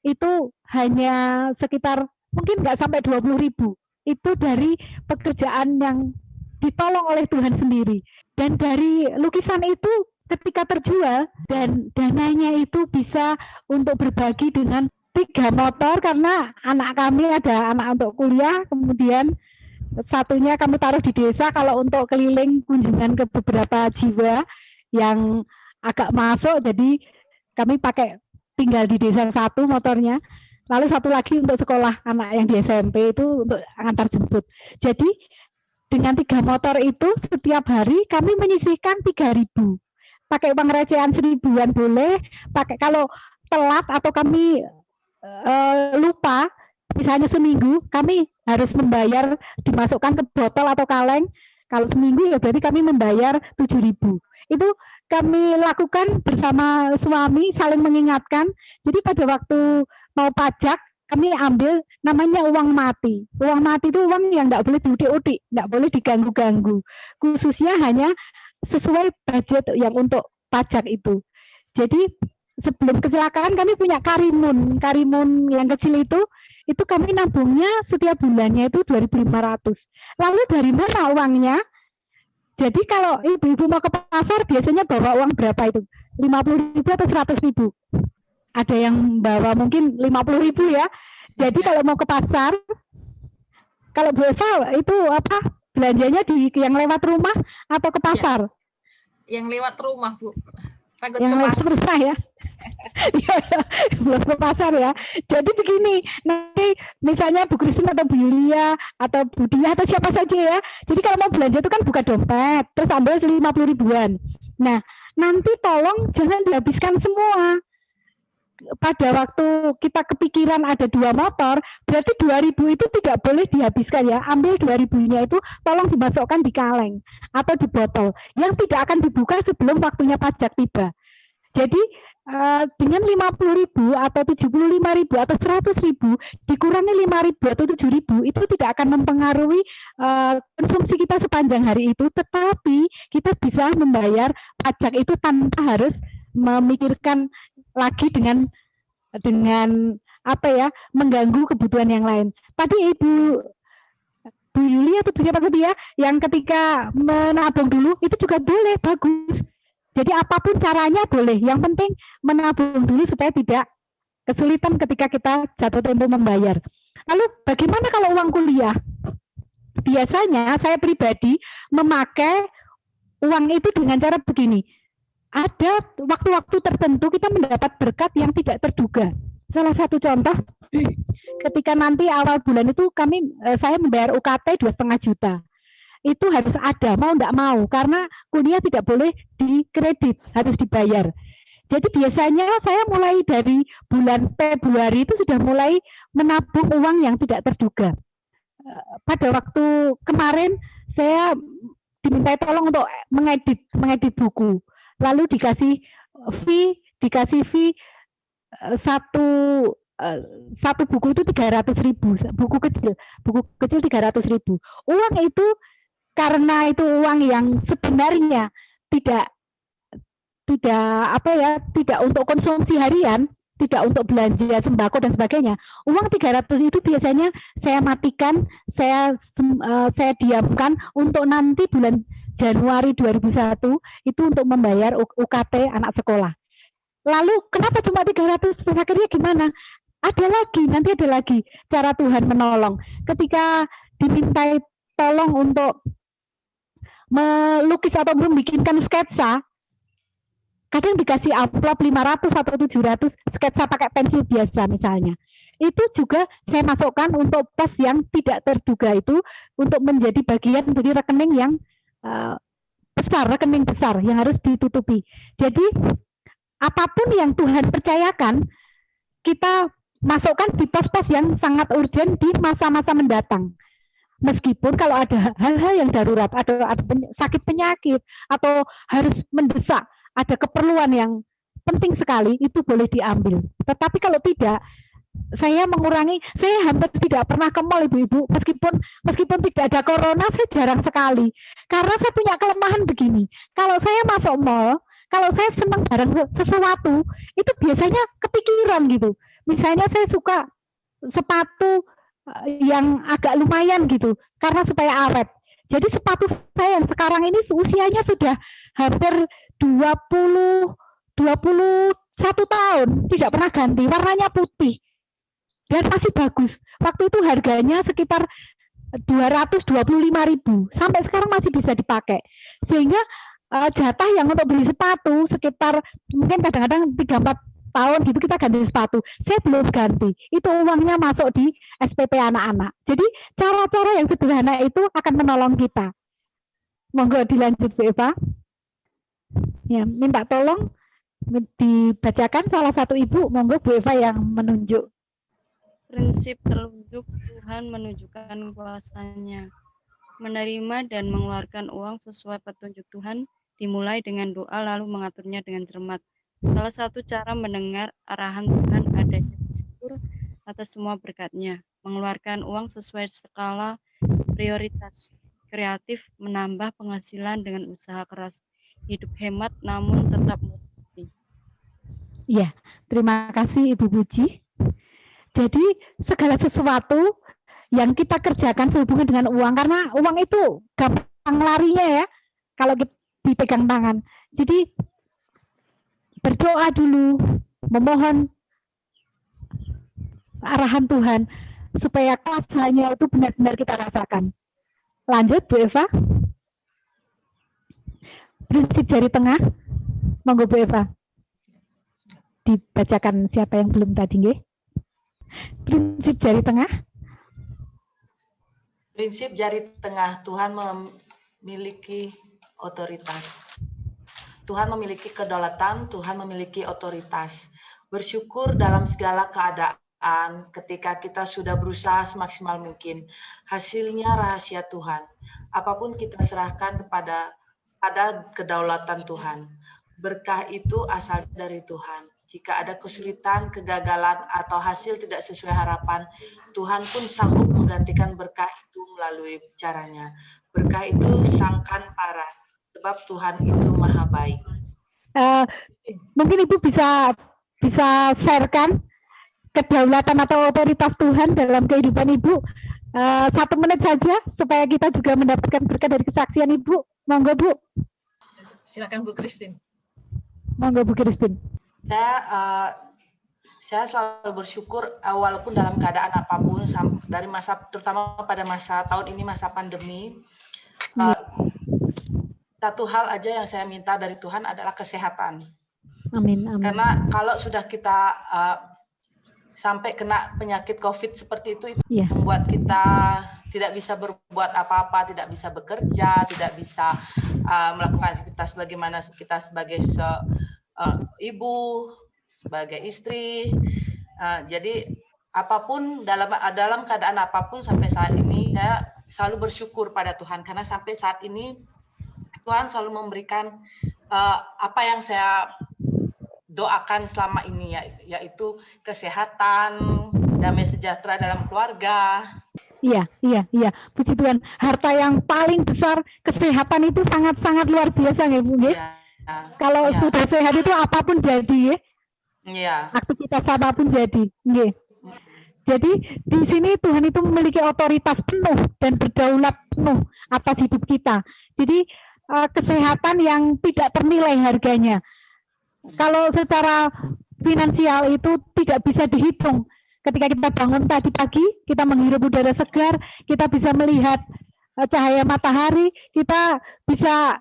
itu hanya sekitar mungkin nggak sampai 20.000. Itu dari pekerjaan yang ditolong oleh Tuhan sendiri. Dan dari lukisan itu ketika terjual dan dananya itu bisa untuk berbagi dengan 3 motor karena anak kami ada anak untuk kuliah, kemudian satunya kami taruh di desa kalau untuk keliling kunjungan ke beberapa jiwa yang agak masuk, jadi kami pakai tinggal di desa 1 motornya, lalu satu lagi untuk sekolah anak yang di SMP itu untuk antar jemput. Jadi dengan 3 motor itu setiap hari kami menyisihkan 3.000. Pakai uang recehan 1.000-an boleh, pakai kalau telat atau kami lupa misalnya seminggu kami harus membayar, dimasukkan ke botol atau kaleng. Kalau seminggu ya berarti kami membayar 7.000. Itu kami lakukan bersama suami, saling mengingatkan. Jadi pada waktu mau pajak, kami ambil namanya uang mati. Uang mati itu uang yang tidak boleh diudik-udik, tidak boleh diganggu-ganggu. Khususnya hanya sesuai budget yang untuk pajak itu. Jadi sebelum kecelakaan kami punya karimun yang kecil itu kami nabungnya setiap bulannya itu 2.500. Lalu dari mana uangnya? Jadi kalau ibu-ibu mau ke pasar biasanya bawa uang berapa itu? 50.000 atau 100.000? Ada yang bawa mungkin 50.000 ya. Jadi kalau mau ke pasar, kalau biasa itu apa? Belanjanya di yang lewat rumah atau ke pasar? Yang lewat rumah, Bu. Takut Yang ke lewat pasar. rumah ya. Belum ke pasar ya. Jadi begini, nanti misalnya Bu Kristin atau Bu Yulia atau Bu Dia atau siapa saja ya. Jadi kalau mau belanja itu kan buka dompet, terus ambil 50.000-an. Nah, nanti tolong jangan dihabiskan semua. Pada waktu kita kepikiran ada 2 motor, berarti 2.000 itu tidak boleh dihabiskan ya. Ambil 2.000-nya itu tolong dimasukkan di kaleng atau di botol yang tidak akan dibuka sebelum waktunya pajak tiba. Jadi dengan 50.000 atau 75.000 atau 100.000 dikurangi 5.000 atau 7.000 itu tidak akan mempengaruhi konsumsi kita sepanjang hari itu, tetapi kita bisa membayar pajak itu tanpa harus memikirkan lagi dengan apa ya, mengganggu kebutuhan yang lain. Tadi Bu Yuli atau siapa tadi ya yang ketika menabung dulu itu juga boleh, bagus. Jadi apapun caranya boleh, yang penting menabung dulu supaya tidak kesulitan ketika kita jatuh tempo membayar. Lalu bagaimana kalau uang kuliah? Biasanya saya pribadi memakai uang itu dengan cara begini. Ada waktu-waktu tertentu kita mendapat berkat yang tidak terduga. Salah satu contoh, ketika nanti awal bulan itu saya membayar UKT 2,5 juta. Itu harus ada, mau tidak mau, karena kuliah tidak boleh dikredit, harus dibayar. Jadi biasanya saya mulai dari bulan Februari itu sudah mulai menabung uang yang tidak terduga. Pada waktu kemarin saya diminta tolong untuk mengedit buku, lalu dikasih fee satu buku itu 300.000, buku kecil 300.000. Uang itu karena itu uang yang sebenarnya tidak untuk konsumsi harian, tidak untuk belanja sembako dan sebagainya. Uang 300 itu biasanya saya matikan, saya diamkan untuk nanti bulan Januari 2001 itu untuk membayar UKT anak sekolah. Lalu kenapa cuma 300? Akhirnya gimana? Nanti ada lagi cara Tuhan menolong. Ketika dimintai tolong untuk melukis atau membikinkan sketsa, kadang dikasih amplop 500 atau 700 sketsa pakai pensil biasa misalnya. Itu juga saya masukkan untuk pos yang tidak terduga itu untuk menjadi bagian dari rekening yang rekening besar yang harus ditutupi. Jadi apapun yang Tuhan percayakan, kita masukkan di pos-pos yang sangat urgent di masa-masa mendatang. Meskipun kalau ada hal-hal yang darurat, ada sakit penyakit, atau harus mendesak, ada keperluan yang penting sekali, itu boleh diambil. Tetapi kalau tidak, saya hampir tidak pernah ke mall, ibu-ibu, meskipun tidak ada corona, saya jarang sekali. Karena saya punya kelemahan begini, kalau saya masuk mall, kalau saya senang barang sesuatu, itu biasanya kepikiran gitu. Misalnya saya suka sepatu yang agak lumayan gitu, karena supaya awet. Jadi sepatu saya yang sekarang ini usianya sudah hampir 21 tahun, tidak pernah ganti, warnanya putih dan masih bagus. Waktu itu harganya sekitar 225.000, sampai sekarang masih bisa dipakai. Sehingga jatah yang untuk beli sepatu sekitar mungkin kadang-kadang 3-4 tahun gitu kita ganti sepatu. Saya belum ganti. Itu uangnya masuk di SPP anak-anak. Jadi cara-cara yang sederhana itu akan menolong kita. Monggo dilanjut Bu Eva. Ya, minta tolong dibacakan salah satu ibu, monggo Bu Eva yang menunjuk Prinsip telunjuk Tuhan menunjukkan kuasa-Nya. Menerima dan mengeluarkan uang sesuai petunjuk Tuhan dimulai dengan doa lalu mengaturnya dengan cermat. Salah satu cara mendengar arahan Tuhan adanya bersyukur atas semua berkat-Nya. Mengeluarkan uang sesuai skala prioritas. Kreatif menambah penghasilan dengan usaha keras. Hidup hemat namun tetap murni. Ya, terima kasih Ibu Puji. Jadi segala sesuatu yang kita kerjakan sehubungan dengan uang, karena uang itu gampang larinya ya, kalau dipegang tangan. Jadi berdoa dulu, memohon arahan Tuhan, supaya kuasanya itu benar-benar kita rasakan. Lanjut Bu Eva. Prinsip jari tengah, monggo Bu Eva. Dibacakan siapa yang belum tadi, nggih? Prinsip jari tengah. Prinsip jari tengah, Tuhan memiliki otoritas. Tuhan memiliki kedaulatan, Tuhan memiliki otoritas. Bersyukur dalam segala keadaan ketika kita sudah berusaha semaksimal mungkin. Hasilnya rahasia Tuhan. Apapun kita serahkan pada kedaulatan Tuhan. Berkah itu asal dari Tuhan. Jika ada kesulitan, kegagalan, atau hasil tidak sesuai harapan, Tuhan pun sanggup menggantikan berkah itu melalui caranya. Berkah itu sangkan parah, sebab Tuhan itu maha baik. Mungkin Ibu bisa sharekan kedaulatan atau otoritas Tuhan dalam kehidupan Ibu. 1 menit saja, supaya kita juga mendapatkan berkat dari kesaksian Ibu. Monggo Bu. Silakan Bu Christine. Monggo Bu Christine. Saya selalu bersyukur walaupun dalam keadaan apapun, dari terutama pada masa tahun ini, masa pandemi. Satu hal aja yang saya minta dari Tuhan adalah kesehatan. Amin, amin. Karena kalau sudah kita sampai kena penyakit COVID seperti itu membuat kita tidak bisa berbuat apa-apa, tidak bisa bekerja, tidak bisa melakukan aktivitas bagaimana kita sebagai ibu, sebagai istri. Jadi apapun dalam keadaan apapun sampai saat ini saya selalu bersyukur pada Tuhan, karena sampai saat ini Tuhan selalu memberikan apa yang saya doakan selama ini, yaitu kesehatan, damai sejahtera dalam keluarga. Iya. Puji Tuhan. Harta yang paling besar, kesehatan itu sangat-sangat luar biasa ya Bu. Kalau sudah sehat itu apapun jadi, aktivitas apapun jadi. Jadi di sini Tuhan itu memiliki otoritas penuh dan berdaulat penuh atas hidup kita. Jadi kesehatan yang tidak ternilai harganya. Kalau secara finansial itu tidak bisa dihitung. Ketika kita bangun tadi pagi, kita menghirup udara segar, kita bisa melihat cahaya matahari, kita bisa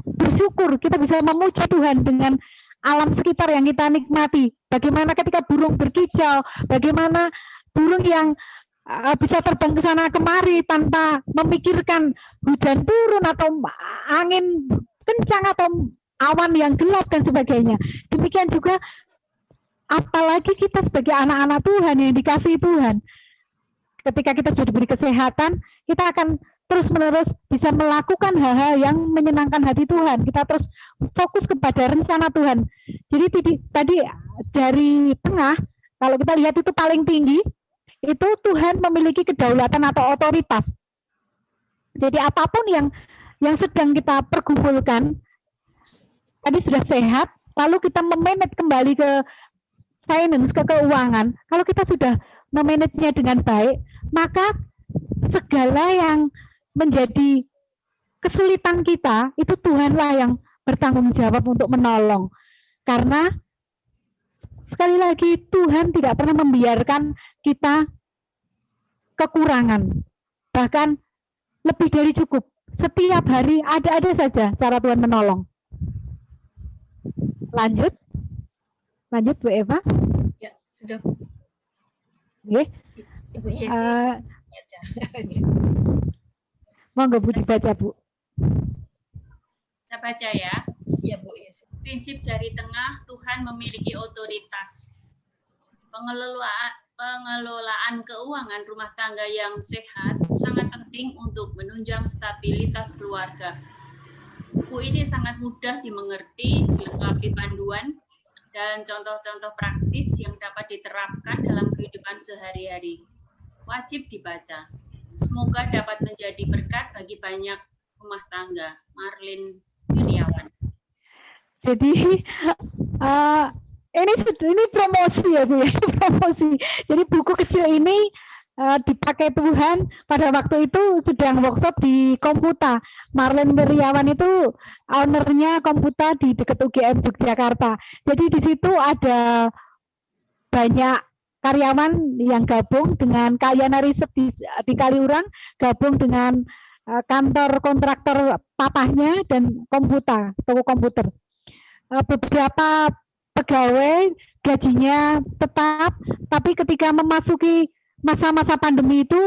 bersyukur, kita bisa memuji Tuhan dengan alam sekitar yang kita nikmati. Bagaimana ketika burung berkicau, bagaimana burung yang bisa terbang ke sana kemari tanpa memikirkan hujan turun atau angin kencang atau awan yang gelap dan sebagainya. Demikian juga apalagi kita sebagai anak-anak Tuhan yang dikasihi Tuhan. Ketika kita sudah diberi kesehatan, kita akan terus-menerus bisa melakukan hal-hal yang menyenangkan hati Tuhan. Kita terus fokus kepada rencana Tuhan. Jadi tadi dari tengah, kalau kita lihat itu paling tinggi, itu Tuhan memiliki kedaulatan atau otoritas. Jadi apapun yang sedang kita pergumulkan, tadi sudah sehat, lalu kita memanage kembali ke finance, ke keuangan. Kalau kita sudah memanagenya dengan baik, maka segala yang menjadi kesulitan kita, itu Tuhanlah yang bertanggung jawab untuk menolong. Karena sekali lagi Tuhan tidak pernah membiarkan kita kekurangan. Bahkan lebih dari cukup. Setiap hari ada saja cara Tuhan menolong. Lanjut Bu Eva. Ya, sudah Bu. Ibu Yesi. Monggo Bu dibaca Bu. Saya baca ya. Ya Bu Yesi. Prinsip jari tengah, Tuhan memiliki otoritas. pengelolaan keuangan rumah tangga yang sehat sangat penting untuk menunjang stabilitas keluarga. Buku ini sangat mudah dimengerti, dilengkapi panduan dan contoh-contoh praktis yang dapat diterapkan dalam kehidupan sehari-hari. Wajib dibaca. Semoga dapat menjadi berkat bagi banyak rumah tangga. Marlin Wiriawan. Jadi ini promosi ya Bu ya, promosi. Jadi buku kecil ini dipakai Tuhan pada waktu itu sedang workshop di Komputa. Marlin Wiriawan itu ownernya Komputa di dekat UGM Yogyakarta. Jadi di situ ada banyak karyawan yang gabung dengan Kayana Riset di Kaliurang, gabung dengan kantor kontraktor papahnya dan Komputa, toko komputer. Beberapa pegawai gajinya tetap, tapi ketika memasuki masa-masa pandemi itu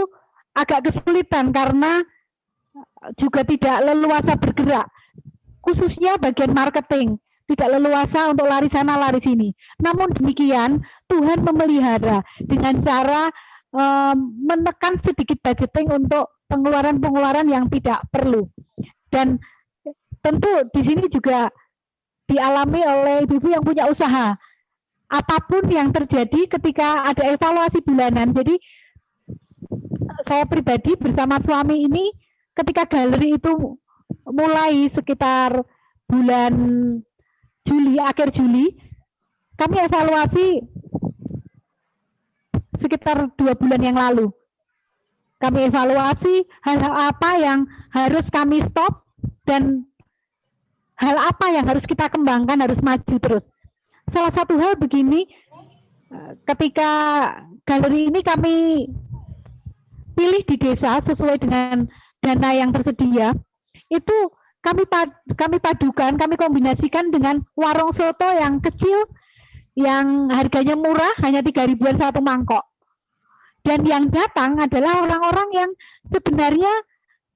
agak kesulitan karena juga tidak leluasa bergerak, khususnya bagian marketing, tidak leluasa untuk lari sana lari sini. Namun demikian Tuhan memelihara dengan cara menekan sedikit budgeting untuk pengeluaran-pengeluaran yang tidak perlu. Dan tentu di sini juga dialami oleh ibu yang punya usaha. Apapun yang terjadi ketika ada evaluasi bulanan. Jadi saya pribadi bersama suami ini ketika galeri itu mulai sekitar bulan Juli, akhir Juli, kami evaluasi sekitar 2 bulan yang lalu. Kami evaluasi hal-hal apa yang harus kami stop dan hal apa yang harus kita kembangkan, harus maju terus. Salah satu hal begini, ketika galeri ini kami pilih di desa sesuai dengan dana yang tersedia, itu kami padukan, kami kombinasikan dengan warung soto yang kecil, yang harganya murah, hanya 3.000-an satu mangkok. Dan yang datang adalah orang-orang yang sebenarnya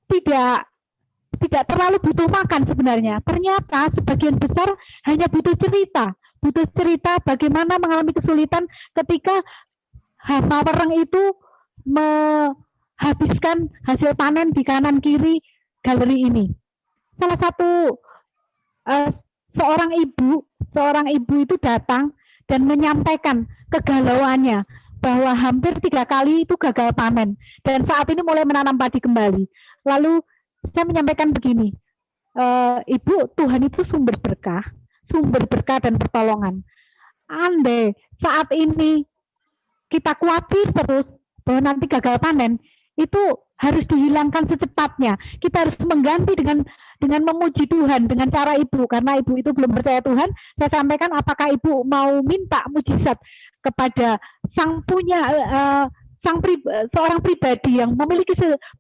tidak terlalu butuh makan sebenarnya. Ternyata sebagian besar hanya butuh cerita bagaimana mengalami kesulitan ketika hama wereng itu menghabiskan hasil panen di kanan kiri galeri ini. Salah satu seorang ibu itu datang dan menyampaikan kegalauannya bahwa hampir 3 kali itu gagal panen dan saat ini mulai menanam padi kembali. Lalu saya menyampaikan begini, Ibu, Tuhan itu sumber berkah dan pertolongan. Andai saat ini kita khawatir terus bahwa nanti gagal panen, itu harus dihilangkan secepatnya. Kita harus mengganti dengan memuji Tuhan dengan cara Ibu, karena Ibu itu belum percaya Tuhan. Saya sampaikan, apakah Ibu mau minta mujizat kepada seorang pribadi yang memiliki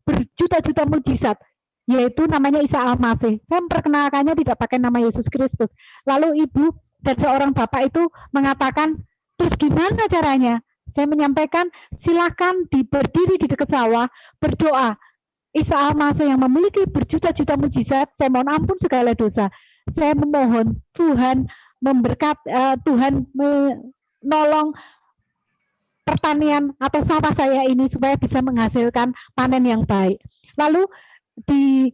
berjuta-juta mujizat, yaitu namanya Isa Al-Masih. Saya memperkenalkannya tidak pakai nama Yesus Kristus. Lalu ibu dan seorang bapak itu mengatakan, terus gimana caranya? Saya menyampaikan, silakan berdiri di dekat sawah, berdoa. Isa Al-Masih yang memiliki berjuta-juta mujizat, saya mohon ampun segala dosa. Saya memohon Tuhan Tuhan menolong pertanian atau sawah saya ini supaya bisa menghasilkan panen yang baik. Lalu di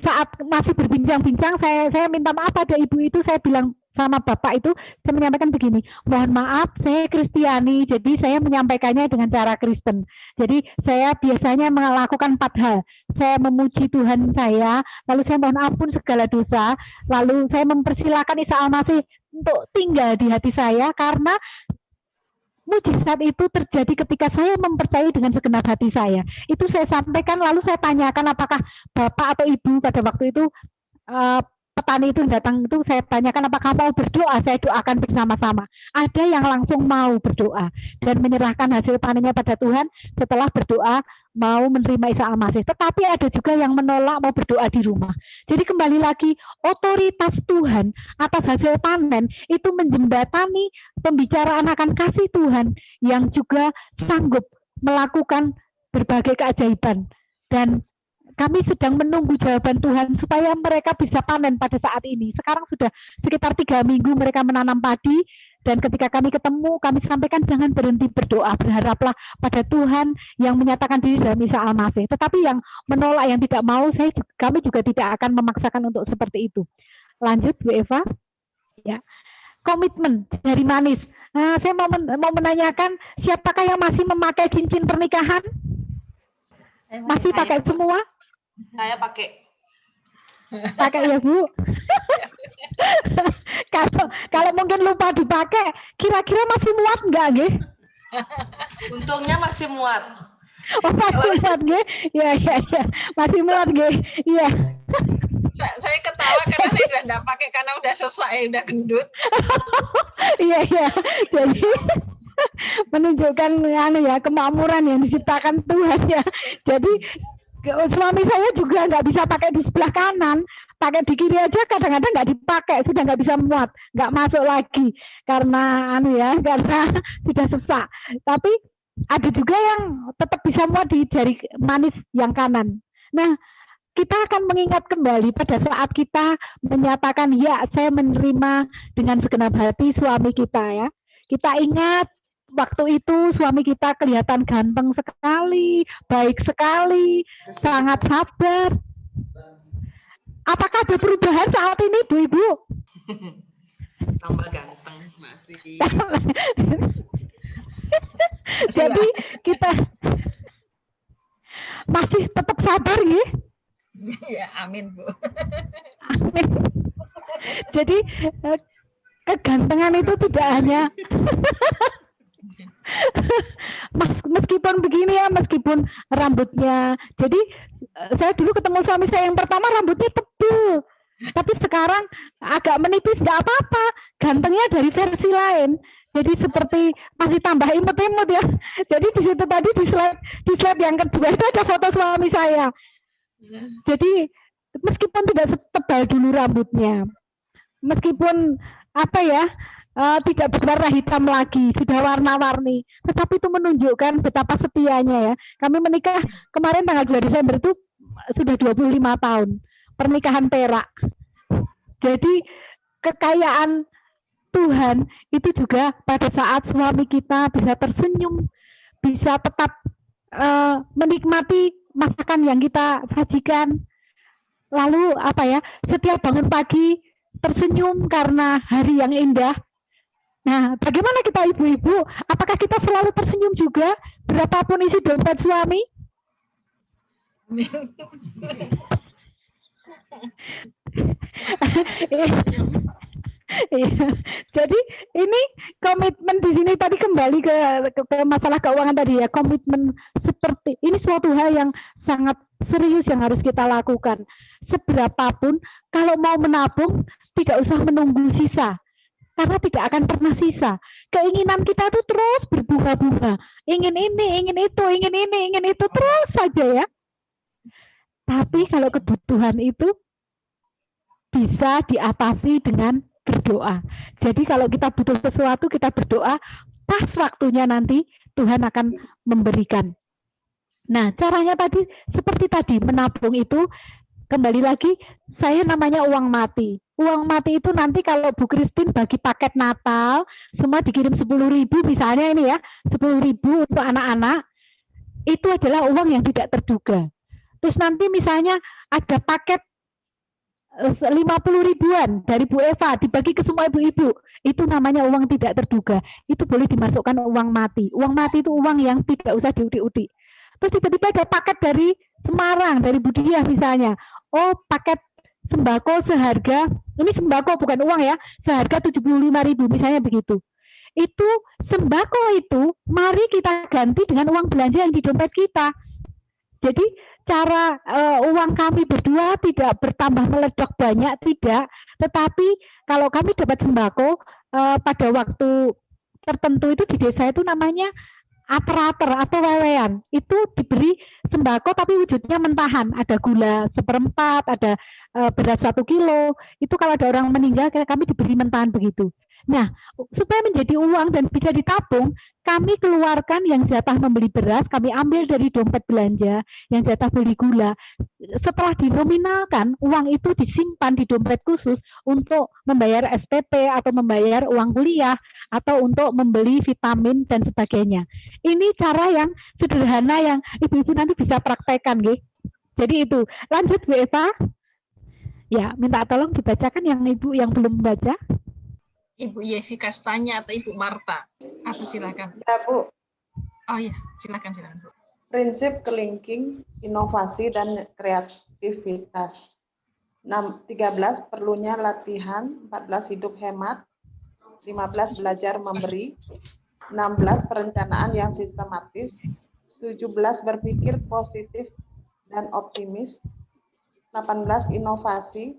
saat masih berbincang-bincang, saya minta maaf pada ibu itu, saya bilang sama bapak itu, saya menyampaikan begini, mohon maaf, saya Kristiani, jadi saya menyampaikannya dengan cara Kristen. Jadi saya biasanya melakukan 4 hal. Saya memuji Tuhan saya, lalu saya mohon ampun segala dosa, lalu saya mempersilahkan Isa Al-Masih untuk tinggal di hati saya, karena mujizat itu terjadi ketika saya mempercayai dengan segenap hati saya. Itu saya sampaikan, lalu saya tanyakan apakah bapak atau ibu pada waktu itu petani itu datang itu, saya tanyakan apakah mau berdoa, saya doakan bersama-sama. Ada yang langsung mau berdoa dan menyerahkan hasil panennya pada Tuhan setelah berdoa mau menerima Isa Al-Masih. Tetapi ada juga yang menolak, mau berdoa di rumah. Jadi kembali lagi, otoritas Tuhan atas hasil panen itu menjembatani pembicaraan akan kasih Tuhan yang juga sanggup melakukan berbagai keajaiban. Dan kami sedang menunggu jawaban Tuhan supaya mereka bisa panen pada saat ini. Sekarang sudah sekitar 3 minggu mereka menanam padi Dan ketika kami ketemu, kami sampaikan jangan berhenti berdoa, berharaplah pada Tuhan yang menyatakan diri dalam Isa Al-Masih. Tetapi yang menolak, yang tidak mau, kami juga tidak akan memaksakan untuk seperti itu. Lanjut, Bu Eva. Ya, komitmen dari manis. Nah, saya mau menanyakan, siapakah yang masih memakai cincin pernikahan? Masih pakai semua? Saya pakai. Pakai ya, Bu. Kalau mungkin lupa dipakai, kira-kira masih muat nggak, nggih? Untungnya masih muat. Oh, masih muat, nggih? Ya, masih muat, nggih? Iya. Saya ketawa karena saya udah enggak pakai karena udah selesai, udah gendut. Iya. Jadi menunjukkan kemakmuran yang diciptakan Tuhan ya. Jadi suami saya juga nggak bisa pakai di sebelah kanan, pakai di kiri aja kadang-kadang nggak dipakai, sudah nggak bisa muat, nggak masuk lagi karena karena sudah sesak. Tapi ada juga yang tetap bisa muat di jari manis yang kanan. Nah, kita akan mengingat kembali pada saat kita menyatakan ya saya menerima dengan segenap hati suami kita ya. Kita ingat waktu itu suami kita kelihatan ganteng sekali, baik sekali, sangat sabar. Apakah ada perubahan saat ini, Bu Ibu? Tambah ganteng masih. Jadi kita masih tetap sabar ya? Ya, amin, Bu. Amin. Jadi kegantengan itu tidak hanya meskipun begini ya, meskipun rambutnya. Jadi saya dulu ketemu suami saya yang pertama rambutnya tebal, tapi sekarang agak menipis, nggak apa-apa. Gantengnya dari versi lain. Jadi seperti masih tambah imut-imut ya. Jadi di situ tadi di slide yang kedua itu ada foto suami saya. Jadi meskipun tidak setebal dulu rambutnya, meskipun tidak berwarna hitam lagi, sudah warna-warni, tetapi itu menunjukkan betapa setianya ya. Kami menikah kemarin tanggal 2 Desember itu sudah 25 tahun, pernikahan perak. Jadi kekayaan Tuhan itu juga pada saat suami kita bisa tersenyum, bisa tetap menikmati masakan yang kita sajikan. Lalu setiap bangun pagi tersenyum karena hari yang indah. Nah, bagaimana kita ibu-ibu? Apakah kita selalu tersenyum juga berapapun isi dompet suami? Iya. Jadi ini komitmen di sini tadi kembali ke masalah keuangan tadi ya, komitmen seperti ini suatu hal yang sangat serius yang harus kita lakukan. Seberapapun kalau mau menabung tidak usah menunggu sisa, karena tidak akan pernah sisa. Keinginan kita itu terus berbunga-bunga, ingin ini, ingin itu, ingin ini, ingin itu, terus saja ya. Tapi kalau kebutuhan itu bisa diatasi dengan berdoa. Jadi kalau kita butuh sesuatu, kita berdoa, pas waktunya nanti Tuhan akan memberikan. Nah, caranya tadi seperti tadi, menabung itu kembali lagi, saya namanya uang mati. Uang mati itu nanti kalau Bu Christine bagi paket Natal, semua dikirim 10.000 misalnya ini ya, 10.000 untuk anak-anak, itu adalah uang yang tidak terduga. Terus nanti misalnya ada paket 50 ribuan dari Bu Eva dibagi ke semua ibu-ibu, itu namanya uang tidak terduga. Itu boleh dimasukkan uang mati. Uang mati itu uang yang tidak usah diudik-udik. Terus tiba-tiba ada paket dari Semarang, dari Bu Diah misalnya, oh paket sembako seharga, ini sembako bukan uang ya, seharga 75.000 misalnya begitu. Itu sembako itu mari kita ganti dengan uang belanja yang di dompet kita. Jadi cara uang kami berdua tidak bertambah meledok banyak, tidak. Tetapi kalau kami dapat sembako pada waktu tertentu itu di desa itu namanya ater-ater atau wewean. Itu diberi sembako tapi wujudnya mentahan. Ada gula 1/4, ada beras 1 kilo. Itu kalau ada orang meninggal kami diberi mentahan begitu. Nah, supaya menjadi uang dan bisa ditabung, kami keluarkan yang jatah membeli beras, kami ambil dari dompet belanja, yang jatah beli gula. Setelah dinominalkan, uang itu disimpan di dompet khusus untuk membayar SPP atau membayar uang kuliah atau untuk membeli vitamin dan sebagainya. Ini cara yang sederhana yang ibu-ibu nanti bisa praktekkan, nggih. Jadi itu. Lanjut Bu Eva. Ya, minta tolong dibacakan yang ibu yang belum baca. Ibu Yesi Kastanya atau Ibu Marta? Atau silakan. Ya, Bu. Oh iya, silakan Bu. Prinsip kelingking, inovasi, dan kreativitas. 13 perlunya latihan, 14 hidup hemat, 15 belajar memberi, 16 perencanaan yang sistematis, 17 berpikir positif dan optimis, 18 inovasi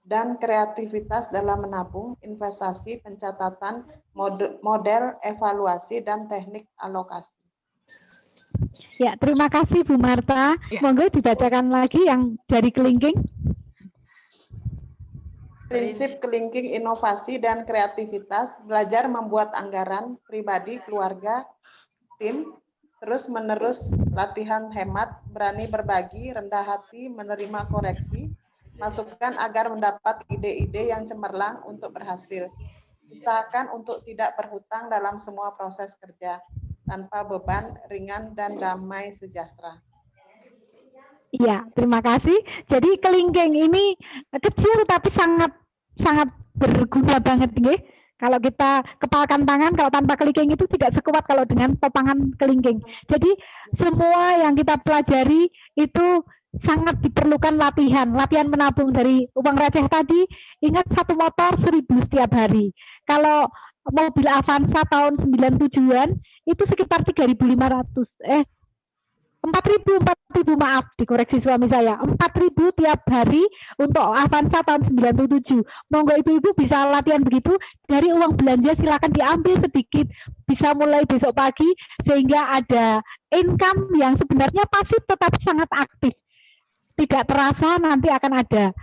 dan kreativitas dalam menabung, investasi, pencatatan, model evaluasi, dan teknik alokasi. Ya, terima kasih Bu Marta. Ya. Monggo dibacakan lagi yang dari kelingking. Prinsip kelingking, inovasi, dan kreativitas, belajar membuat anggaran, pribadi, keluarga, tim, terus-menerus latihan hemat, berani berbagi, rendah hati, menerima koreksi, masukan agar mendapat ide-ide yang cemerlang untuk berhasil. Usahakan untuk tidak berhutang dalam semua proses kerja, tanpa beban, ringan, dan damai sejahtera. Iya, terima kasih. Jadi kelingking ini kecil tapi sangat berguna banget, nggih. Kalau kita kepalkan tangan, kalau tanpa kelingking itu tidak sekuat kalau dengan topangan kelingking. Jadi semua yang kita pelajari itu sangat diperlukan latihan menabung. Dari uang receh tadi, ingat satu motor 1.000 setiap hari. Kalau mobil Avanza tahun 97-an itu sekitar 4.000 maaf, dikoreksi suami saya, 4.000 tiap hari untuk Avanza tahun 97. Monggo ibu-ibu bisa latihan begitu, dari uang belanja silakan diambil sedikit, bisa mulai besok pagi sehingga ada income yang sebenarnya pasif tetapi sangat aktif. Tidak terasa nanti akan ada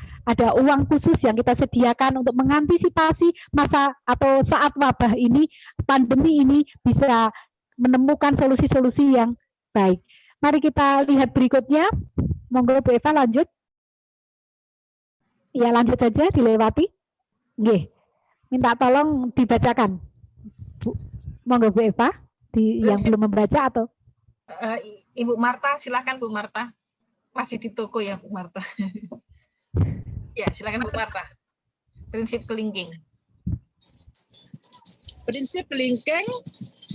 uang khusus yang kita sediakan untuk mengantisipasi masa atau saat wabah ini, pandemi ini, bisa menemukan solusi-solusi yang baik. Mari kita lihat berikutnya. Monggo Bu Eva lanjut. Ya, lanjut saja, dilewati. Nggih. Minta tolong dibacakan. Monggo Bu Eva, yang belum membaca atau Ibu Marta, silakan Bu Marta. Masih di toko ya Bu Marta. Ya, silakan Bu Marta. Prinsip kelingking. Prinsip kelingking,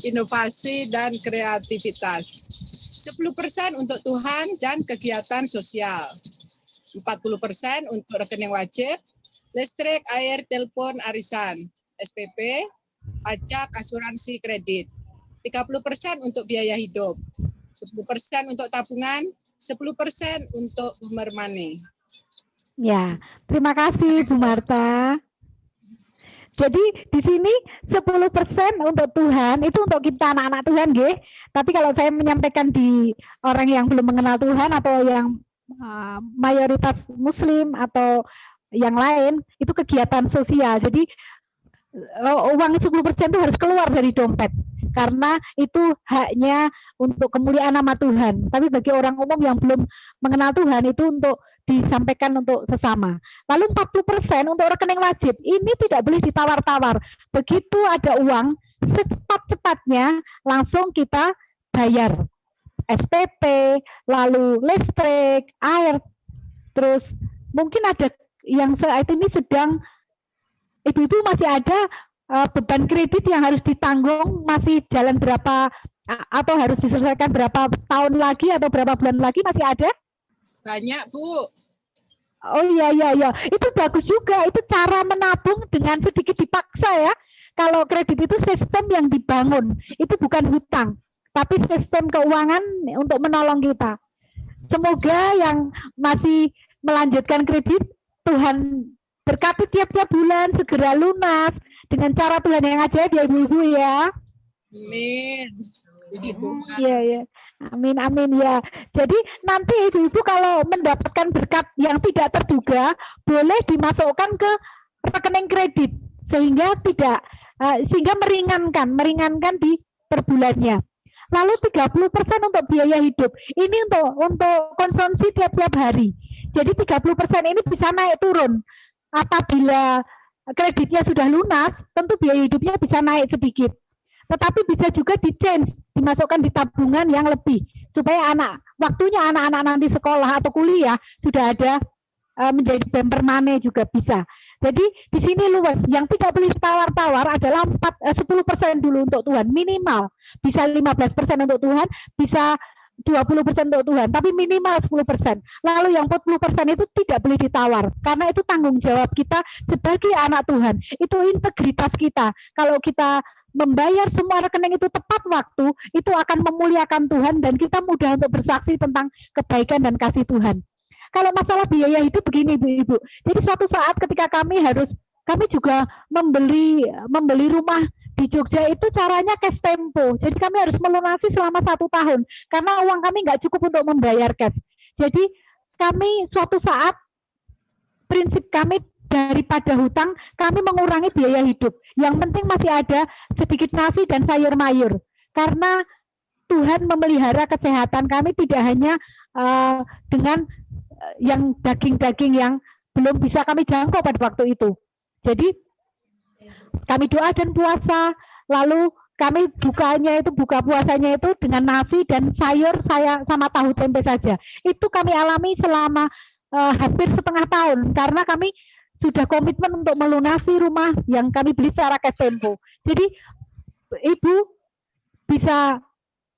inovasi, dan kreativitas. 10% untuk Tuhan dan kegiatan sosial. 40% untuk rekening wajib, listrik, air, telepon, arisan, SPP, pajak, asuransi, kredit. 30% untuk biaya hidup. 10% untuk tabungan, 10% untuk Boomer Money. Ya, terima kasih Bu Marta. Jadi di sini 10% untuk Tuhan, itu untuk kita anak-anak Tuhan, nggih. Tapi kalau saya menyampaikan di orang yang belum mengenal Tuhan atau yang mayoritas Muslim atau yang lain, itu kegiatan sosial. Jadi uang 10% itu harus keluar dari dompet karena itu haknya untuk kemuliaan nama Tuhan. Tapi bagi orang umum yang belum mengenal Tuhan itu untuk disampaikan untuk sesama. Lalu 40% untuk rekening wajib. Ini tidak boleh ditawar-tawar. Begitu ada uang, secepat-cepatnya langsung kita bayar. SPP, lalu listrik, air, terus mungkin ada yang saat ini sedang ibu-ibu masih ada beban kredit yang harus ditanggung, masih jalan berapa atau harus diselesaikan berapa tahun lagi atau berapa bulan lagi, masih ada? Banyak, Bu. Oh iya, itu bagus juga, itu cara menabung dengan sedikit dipaksa ya. Kalau kredit itu sistem yang dibangun, itu bukan hutang, tapi sistem keuangan untuk menolong kita. Semoga yang masih melanjutkan kredit, Tuhan berkati tiap-tiap bulan segera lunas dengan cara Tuhan yang ajaib ya ibu-ibu ya. Amin. Iya. Amin ya. Jadi nanti ibu-ibu kalau mendapatkan berkat yang tidak terduga, boleh dimasukkan ke rekening kredit. sehingga sehingga meringankan di per bulannya. Lalu 30% untuk biaya hidup. Ini untuk konsumsi tiap-tiap hari. Jadi 30% ini bisa naik turun. Apabila kreditnya sudah lunas, tentu biaya hidupnya bisa naik sedikit. Tetapi bisa juga di-change, dimasukkan di tabungan yang lebih supaya waktunya anak-anak nanti sekolah atau kuliah sudah ada menjadi bumper money juga bisa. Jadi di sini luas, yang tidak boleh tawar-tawar adalah 10% dulu untuk Tuhan minimal, bisa 15% untuk Tuhan, bisa 20% untuk Tuhan, tapi minimal 10%. Lalu yang 40% itu tidak boleh ditawar, karena itu tanggung jawab kita sebagai anak Tuhan. Itu integritas kita. Kalau kita membayar semua rekening itu tepat waktu, itu akan memuliakan Tuhan dan kita mudah untuk bersaksi tentang kebaikan dan kasih Tuhan. Kalau masalah biaya itu begini Ibu-Ibu. Jadi suatu saat ketika kami juga membeli rumah di Jogja itu caranya cash tempo. Jadi kami harus melunasi selama 1 tahun karena uang kami nggak cukup untuk membayar cash. Jadi kami suatu saat prinsip kami daripada hutang, kami mengurangi biaya hidup. Yang penting masih ada sedikit nasi dan sayur mayur. Karena Tuhan memelihara kesehatan kami tidak hanya dengan yang daging-daging yang belum bisa kami jangkau pada waktu itu. Jadi kami doa dan puasa, lalu kami buka puasanya itu dengan nasi dan sayur sama tahu tempe saja. Itu kami alami selama hampir setengah tahun karena kami sudah komitmen untuk melunasi rumah yang kami beli secara cash tempo. Jadi Ibu bisa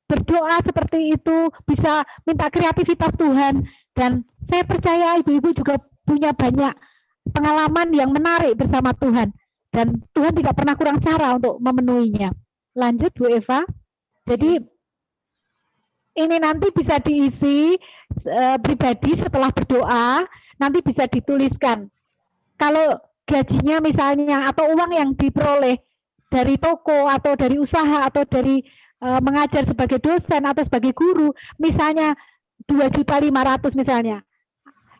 berdoa seperti itu, bisa minta kreativitas Tuhan, dan saya percaya Ibu-Ibu juga punya banyak pengalaman yang menarik bersama Tuhan, dan Tuhan tidak pernah kurang cara untuk memenuhinya. Lanjut Bu Eva. Jadi ini nanti bisa diisi pribadi setelah berdoa, nanti bisa dituliskan. Kalau gajinya misalnya atau uang yang diperoleh dari toko atau dari usaha atau dari mengajar sebagai dosen atau sebagai guru, misalnya 2.500.000 misalnya,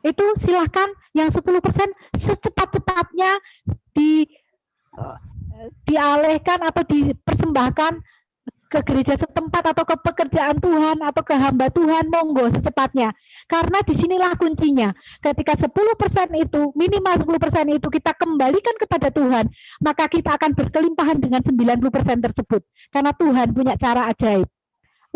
itu silahkan yang 10% secepat-cepatnya dialihkan atau dipersembahkan ke gereja setempat atau ke pekerjaan Tuhan atau ke hamba Tuhan, monggo secepatnya. Karena disinilah kuncinya. Ketika 10% itu, minimal 10% itu kita kembalikan kepada Tuhan, maka kita akan berkelimpahan dengan 90% tersebut. Karena Tuhan punya cara ajaib.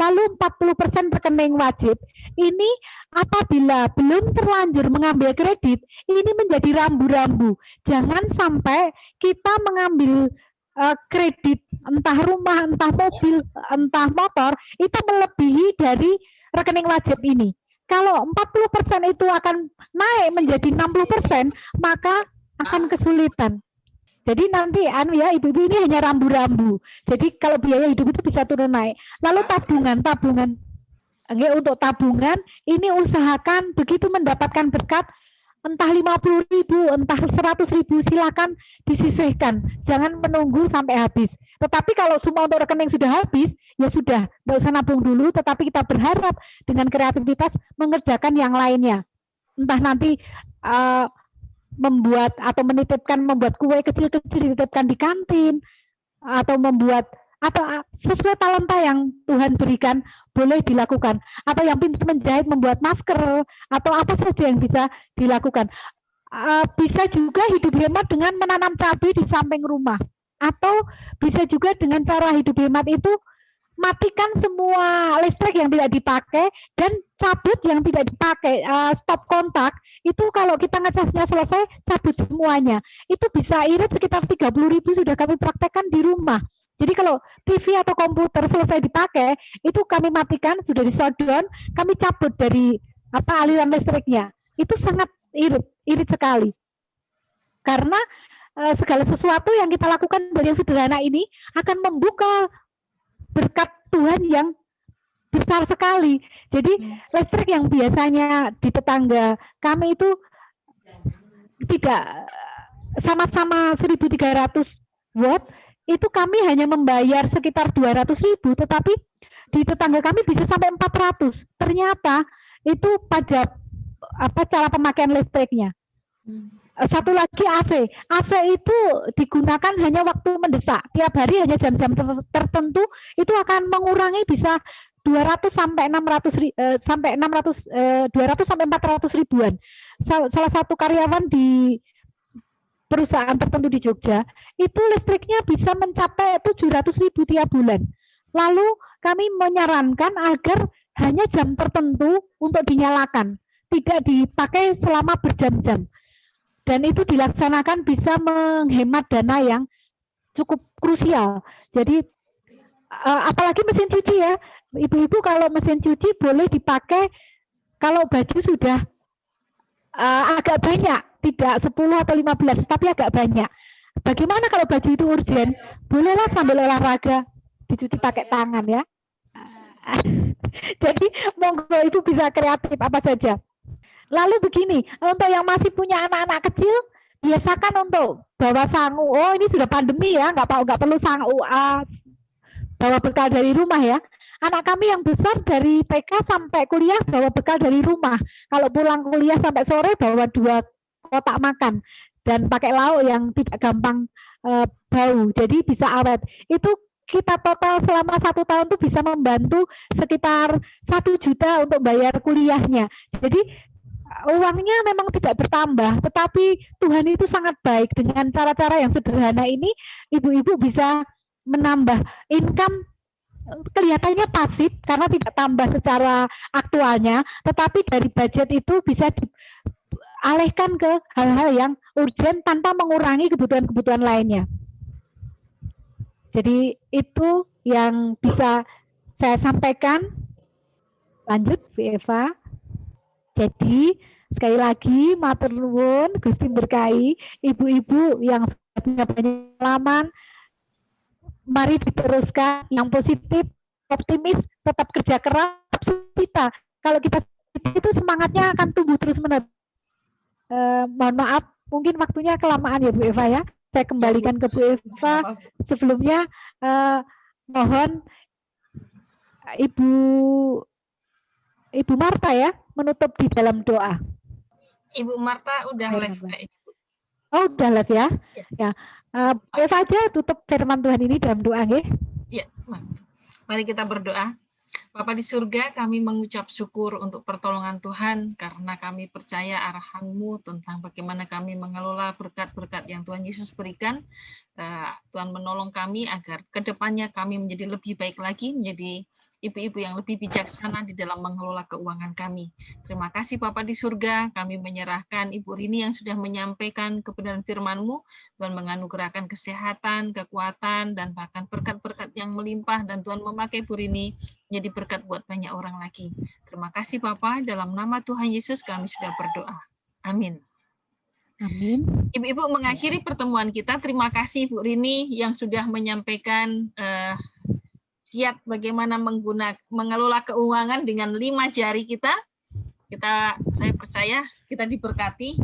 Lalu 40% rekening wajib, ini apabila belum terlanjur mengambil kredit, ini menjadi rambu-rambu. Jangan sampai kita mengambil kredit, entah rumah, entah mobil, entah motor, itu melebihi dari rekening wajib ini. Kalau 40% itu akan naik menjadi 60%, maka akan kesulitan. Jadi nanti Ibu-Ibu ini hanya rambu-rambu. Jadi kalau biaya hidup itu bisa turun naik. Lalu tabungan. Untuk tabungan ini usahakan begitu mendapatkan berkat, entah 50.000, entah 100.000, silakan disisihkan. Jangan menunggu sampai habis. Tetapi kalau semua untuk rekening sudah habis, ya sudah, nggak usah nabung dulu, tetapi kita berharap dengan kreativitas mengerjakan yang lainnya. Entah nanti membuat kue kecil-kecil dititipkan di kantin, atau sesuai talenta yang Tuhan berikan boleh dilakukan, atau yang pintar menjahit, membuat masker, atau apa saja yang bisa dilakukan. Bisa juga hidup hemat dengan menanam cabai di samping rumah, atau bisa juga dengan cara hidup hemat itu matikan semua listrik yang tidak dipakai dan cabut yang tidak dipakai, stop kontak. Itu kalau kita ngecasnya selesai, cabut semuanya. Itu bisa irit sekitar 30.000 sudah kami praktekkan di rumah. Jadi kalau TV atau komputer selesai dipakai, itu kami matikan, sudah di shutdown, kami cabut dari aliran listriknya. Itu sangat irit sekali. Karena segala sesuatu yang kita lakukan dari yang sederhana ini akan membuka berkat Tuhan yang besar sekali. Jadi listrik yang biasanya di tetangga kami itu tidak sama-sama 1.300 watt, itu kami hanya membayar sekitar 200.000, tetapi di tetangga kami bisa sampai 400. Ternyata itu pajak cara pemakaian listriknya. Satu lagi AC. AC itu digunakan hanya waktu mendesak. Tiap hari hanya jam-jam tertentu itu akan mengurangi bisa 200 sampai 400 ribuan. Salah satu karyawan di perusahaan tertentu di Jogja itu listriknya bisa mencapai 700.000 tiap bulan. Lalu kami menyarankan agar hanya jam tertentu untuk dinyalakan, tidak dipakai selama berjam-jam. Dan itu dilaksanakan bisa menghemat dana yang cukup krusial. Jadi apalagi mesin cuci ya, ibu-ibu kalau mesin cuci boleh dipakai kalau baju sudah agak banyak, tidak 10 atau 15, tapi agak banyak. Bagaimana kalau baju itu urgent? Bolehlah sambil olahraga dicuci pakai tangan ya. Jadi monggo itu bisa kreatif apa saja. Lalu begini, untuk yang masih punya anak-anak kecil, biasakan untuk bawa sangu. Oh ini sudah pandemi ya, nggak perlu sangu, bawa bekal dari rumah ya. Anak kami yang besar dari TK sampai kuliah bawa bekal dari rumah. Kalau pulang kuliah sampai sore bawa 2 kotak makan dan pakai lauk yang tidak gampang bau, jadi bisa awet. Itu kita total selama 1 tahun itu bisa membantu sekitar 1 juta untuk bayar kuliahnya. Jadi uangnya memang tidak bertambah, tetapi Tuhan itu sangat baik. Dengan cara-cara yang sederhana ini, ibu-ibu bisa menambah income. Kelihatannya pasif karena tidak tambah secara aktualnya, tetapi dari budget itu bisa dialihkan ke hal-hal yang urgent tanpa mengurangi kebutuhan-kebutuhan lainnya. Jadi itu yang bisa saya sampaikan. Lanjut, Bu Eva. Jadi sekali lagi matur nuwun, Gusti berkahi ibu-ibu yang punya banyak pengalaman. Mari diteruskan yang positif, optimis, tetap kerja keras, kita. Kalau kita itu semangatnya akan tumbuh terus menerus. Mohon maaf, mungkin waktunya kelamaan ya Bu Eva ya. Saya kembalikan ke Bu Eva. Sebelumnya mohon Ibu Marta ya menutup di dalam doa. Ibu Marta udah live. Oh, udah live ya? Ya. Boleh saja tutup firman Tuhan ini dalam doa, nggih? Ya, mari kita berdoa. Bapa di surga, kami mengucap syukur untuk pertolongan Tuhan karena kami percaya arahan-Mu tentang bagaimana kami mengelola berkat-berkat yang Tuhan Yesus berikan. Tuhan menolong kami agar ke depannya kami menjadi lebih baik lagi, menjadi ibu-ibu yang lebih bijaksana di dalam mengelola keuangan kami. Terima kasih Bapa di surga, kami menyerahkan Ibu Rini yang sudah menyampaikan kebenaran firman-Mu, Tuhan menganugerahkan kesehatan, kekuatan, dan bahkan berkat-berkat yang melimpah, dan Tuhan memakai Ibu Rini menjadi berkat buat banyak orang lagi. Terima kasih Bapa, dalam nama Tuhan Yesus kami sudah berdoa. Amin. Amin. Ibu-ibu mengakhiri pertemuan kita. Terima kasih Bu Rini yang sudah menyampaikan kiat bagaimana mengelola keuangan dengan 5 jari kita. Saya percaya kita diberkati.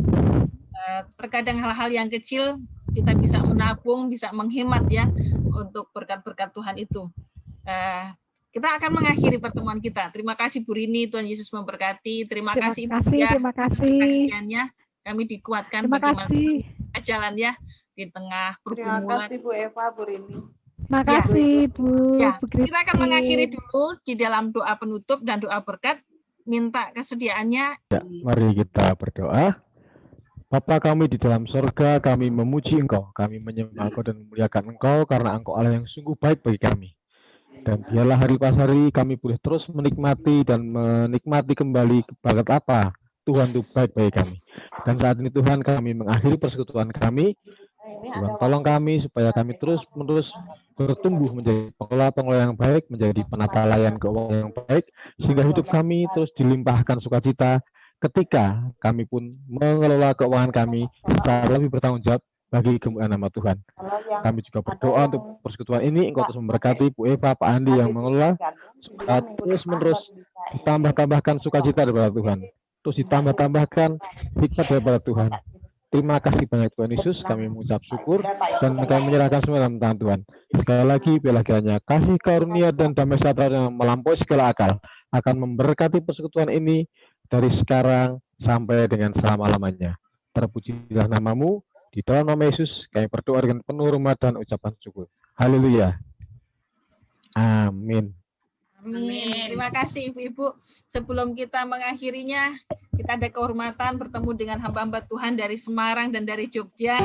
Terkadang hal-hal yang kecil kita bisa menabung, bisa menghemat ya untuk berkat-berkat Tuhan itu. Kita akan mengakhiri pertemuan kita. Terima kasih Bu Rini, Tuhan Yesus memberkati. Terima kasih ya. Terima kasih. Kami dikuatkan Terima bagaimana kasih. jalan ya di tengah pergumulan. Terima kasih Bu Eva, Bu Rini. Terima kasih Bu. Ya, kita akan mengakhiri dulu di dalam doa penutup dan doa berkat. Minta kesediaannya. Ya, mari kita berdoa. Bapa kami di dalam surga, kami memuji Engkau, kami menyembah Engkau dan memuliakan Engkau karena Engkau Allah yang sungguh baik bagi kami. Dan biarlah hari pas hari kami boleh terus menikmati kembali berkat apa Tuhan itu baik bagi kami. Dan saat ini Tuhan kami mengakhiri persekutuan kami. Tuhan tolong kami supaya kami terus-menerus bertumbuh menjadi pengelola yang baik, menjadi penata layan keuangan yang baik, sehingga hidup kami terus dilimpahkan sukacita ketika kami pun mengelola keuangan kami secara lebih bertanggung jawab bagi kemuliaan nama Tuhan. Kami juga berdoa untuk persekutuan ini, Engkau terus memberkati Bu Eva, Pak Andi yang mengelola, supaya terus-menerus ditambah-tambahkan sukacita daripada Tuhan, terus ditambah-tambahkan hikmat daripada Tuhan. Terima kasih banyak Tuhan Yesus, kami mengucap syukur dan kami menyerahkan semua dalam tangan Tuhan. Sekali lagi, biarlah kiranya kasih karunia dan damai sejahtera yang melampaui segala akal akan memberkati persekutuan ini dari sekarang sampai dengan selama-lamanya. terpujilah namamu. Di dalam nama Yesus kami berdoa dengan penuh hormat dan ucapan syukur. Haleluya. Amin. Amin. Terima kasih Ibu-Ibu. Sebelum kita mengakhirinya, kita ada kehormatan bertemu dengan hamba-hamba Tuhan dari Semarang dan dari Jogja.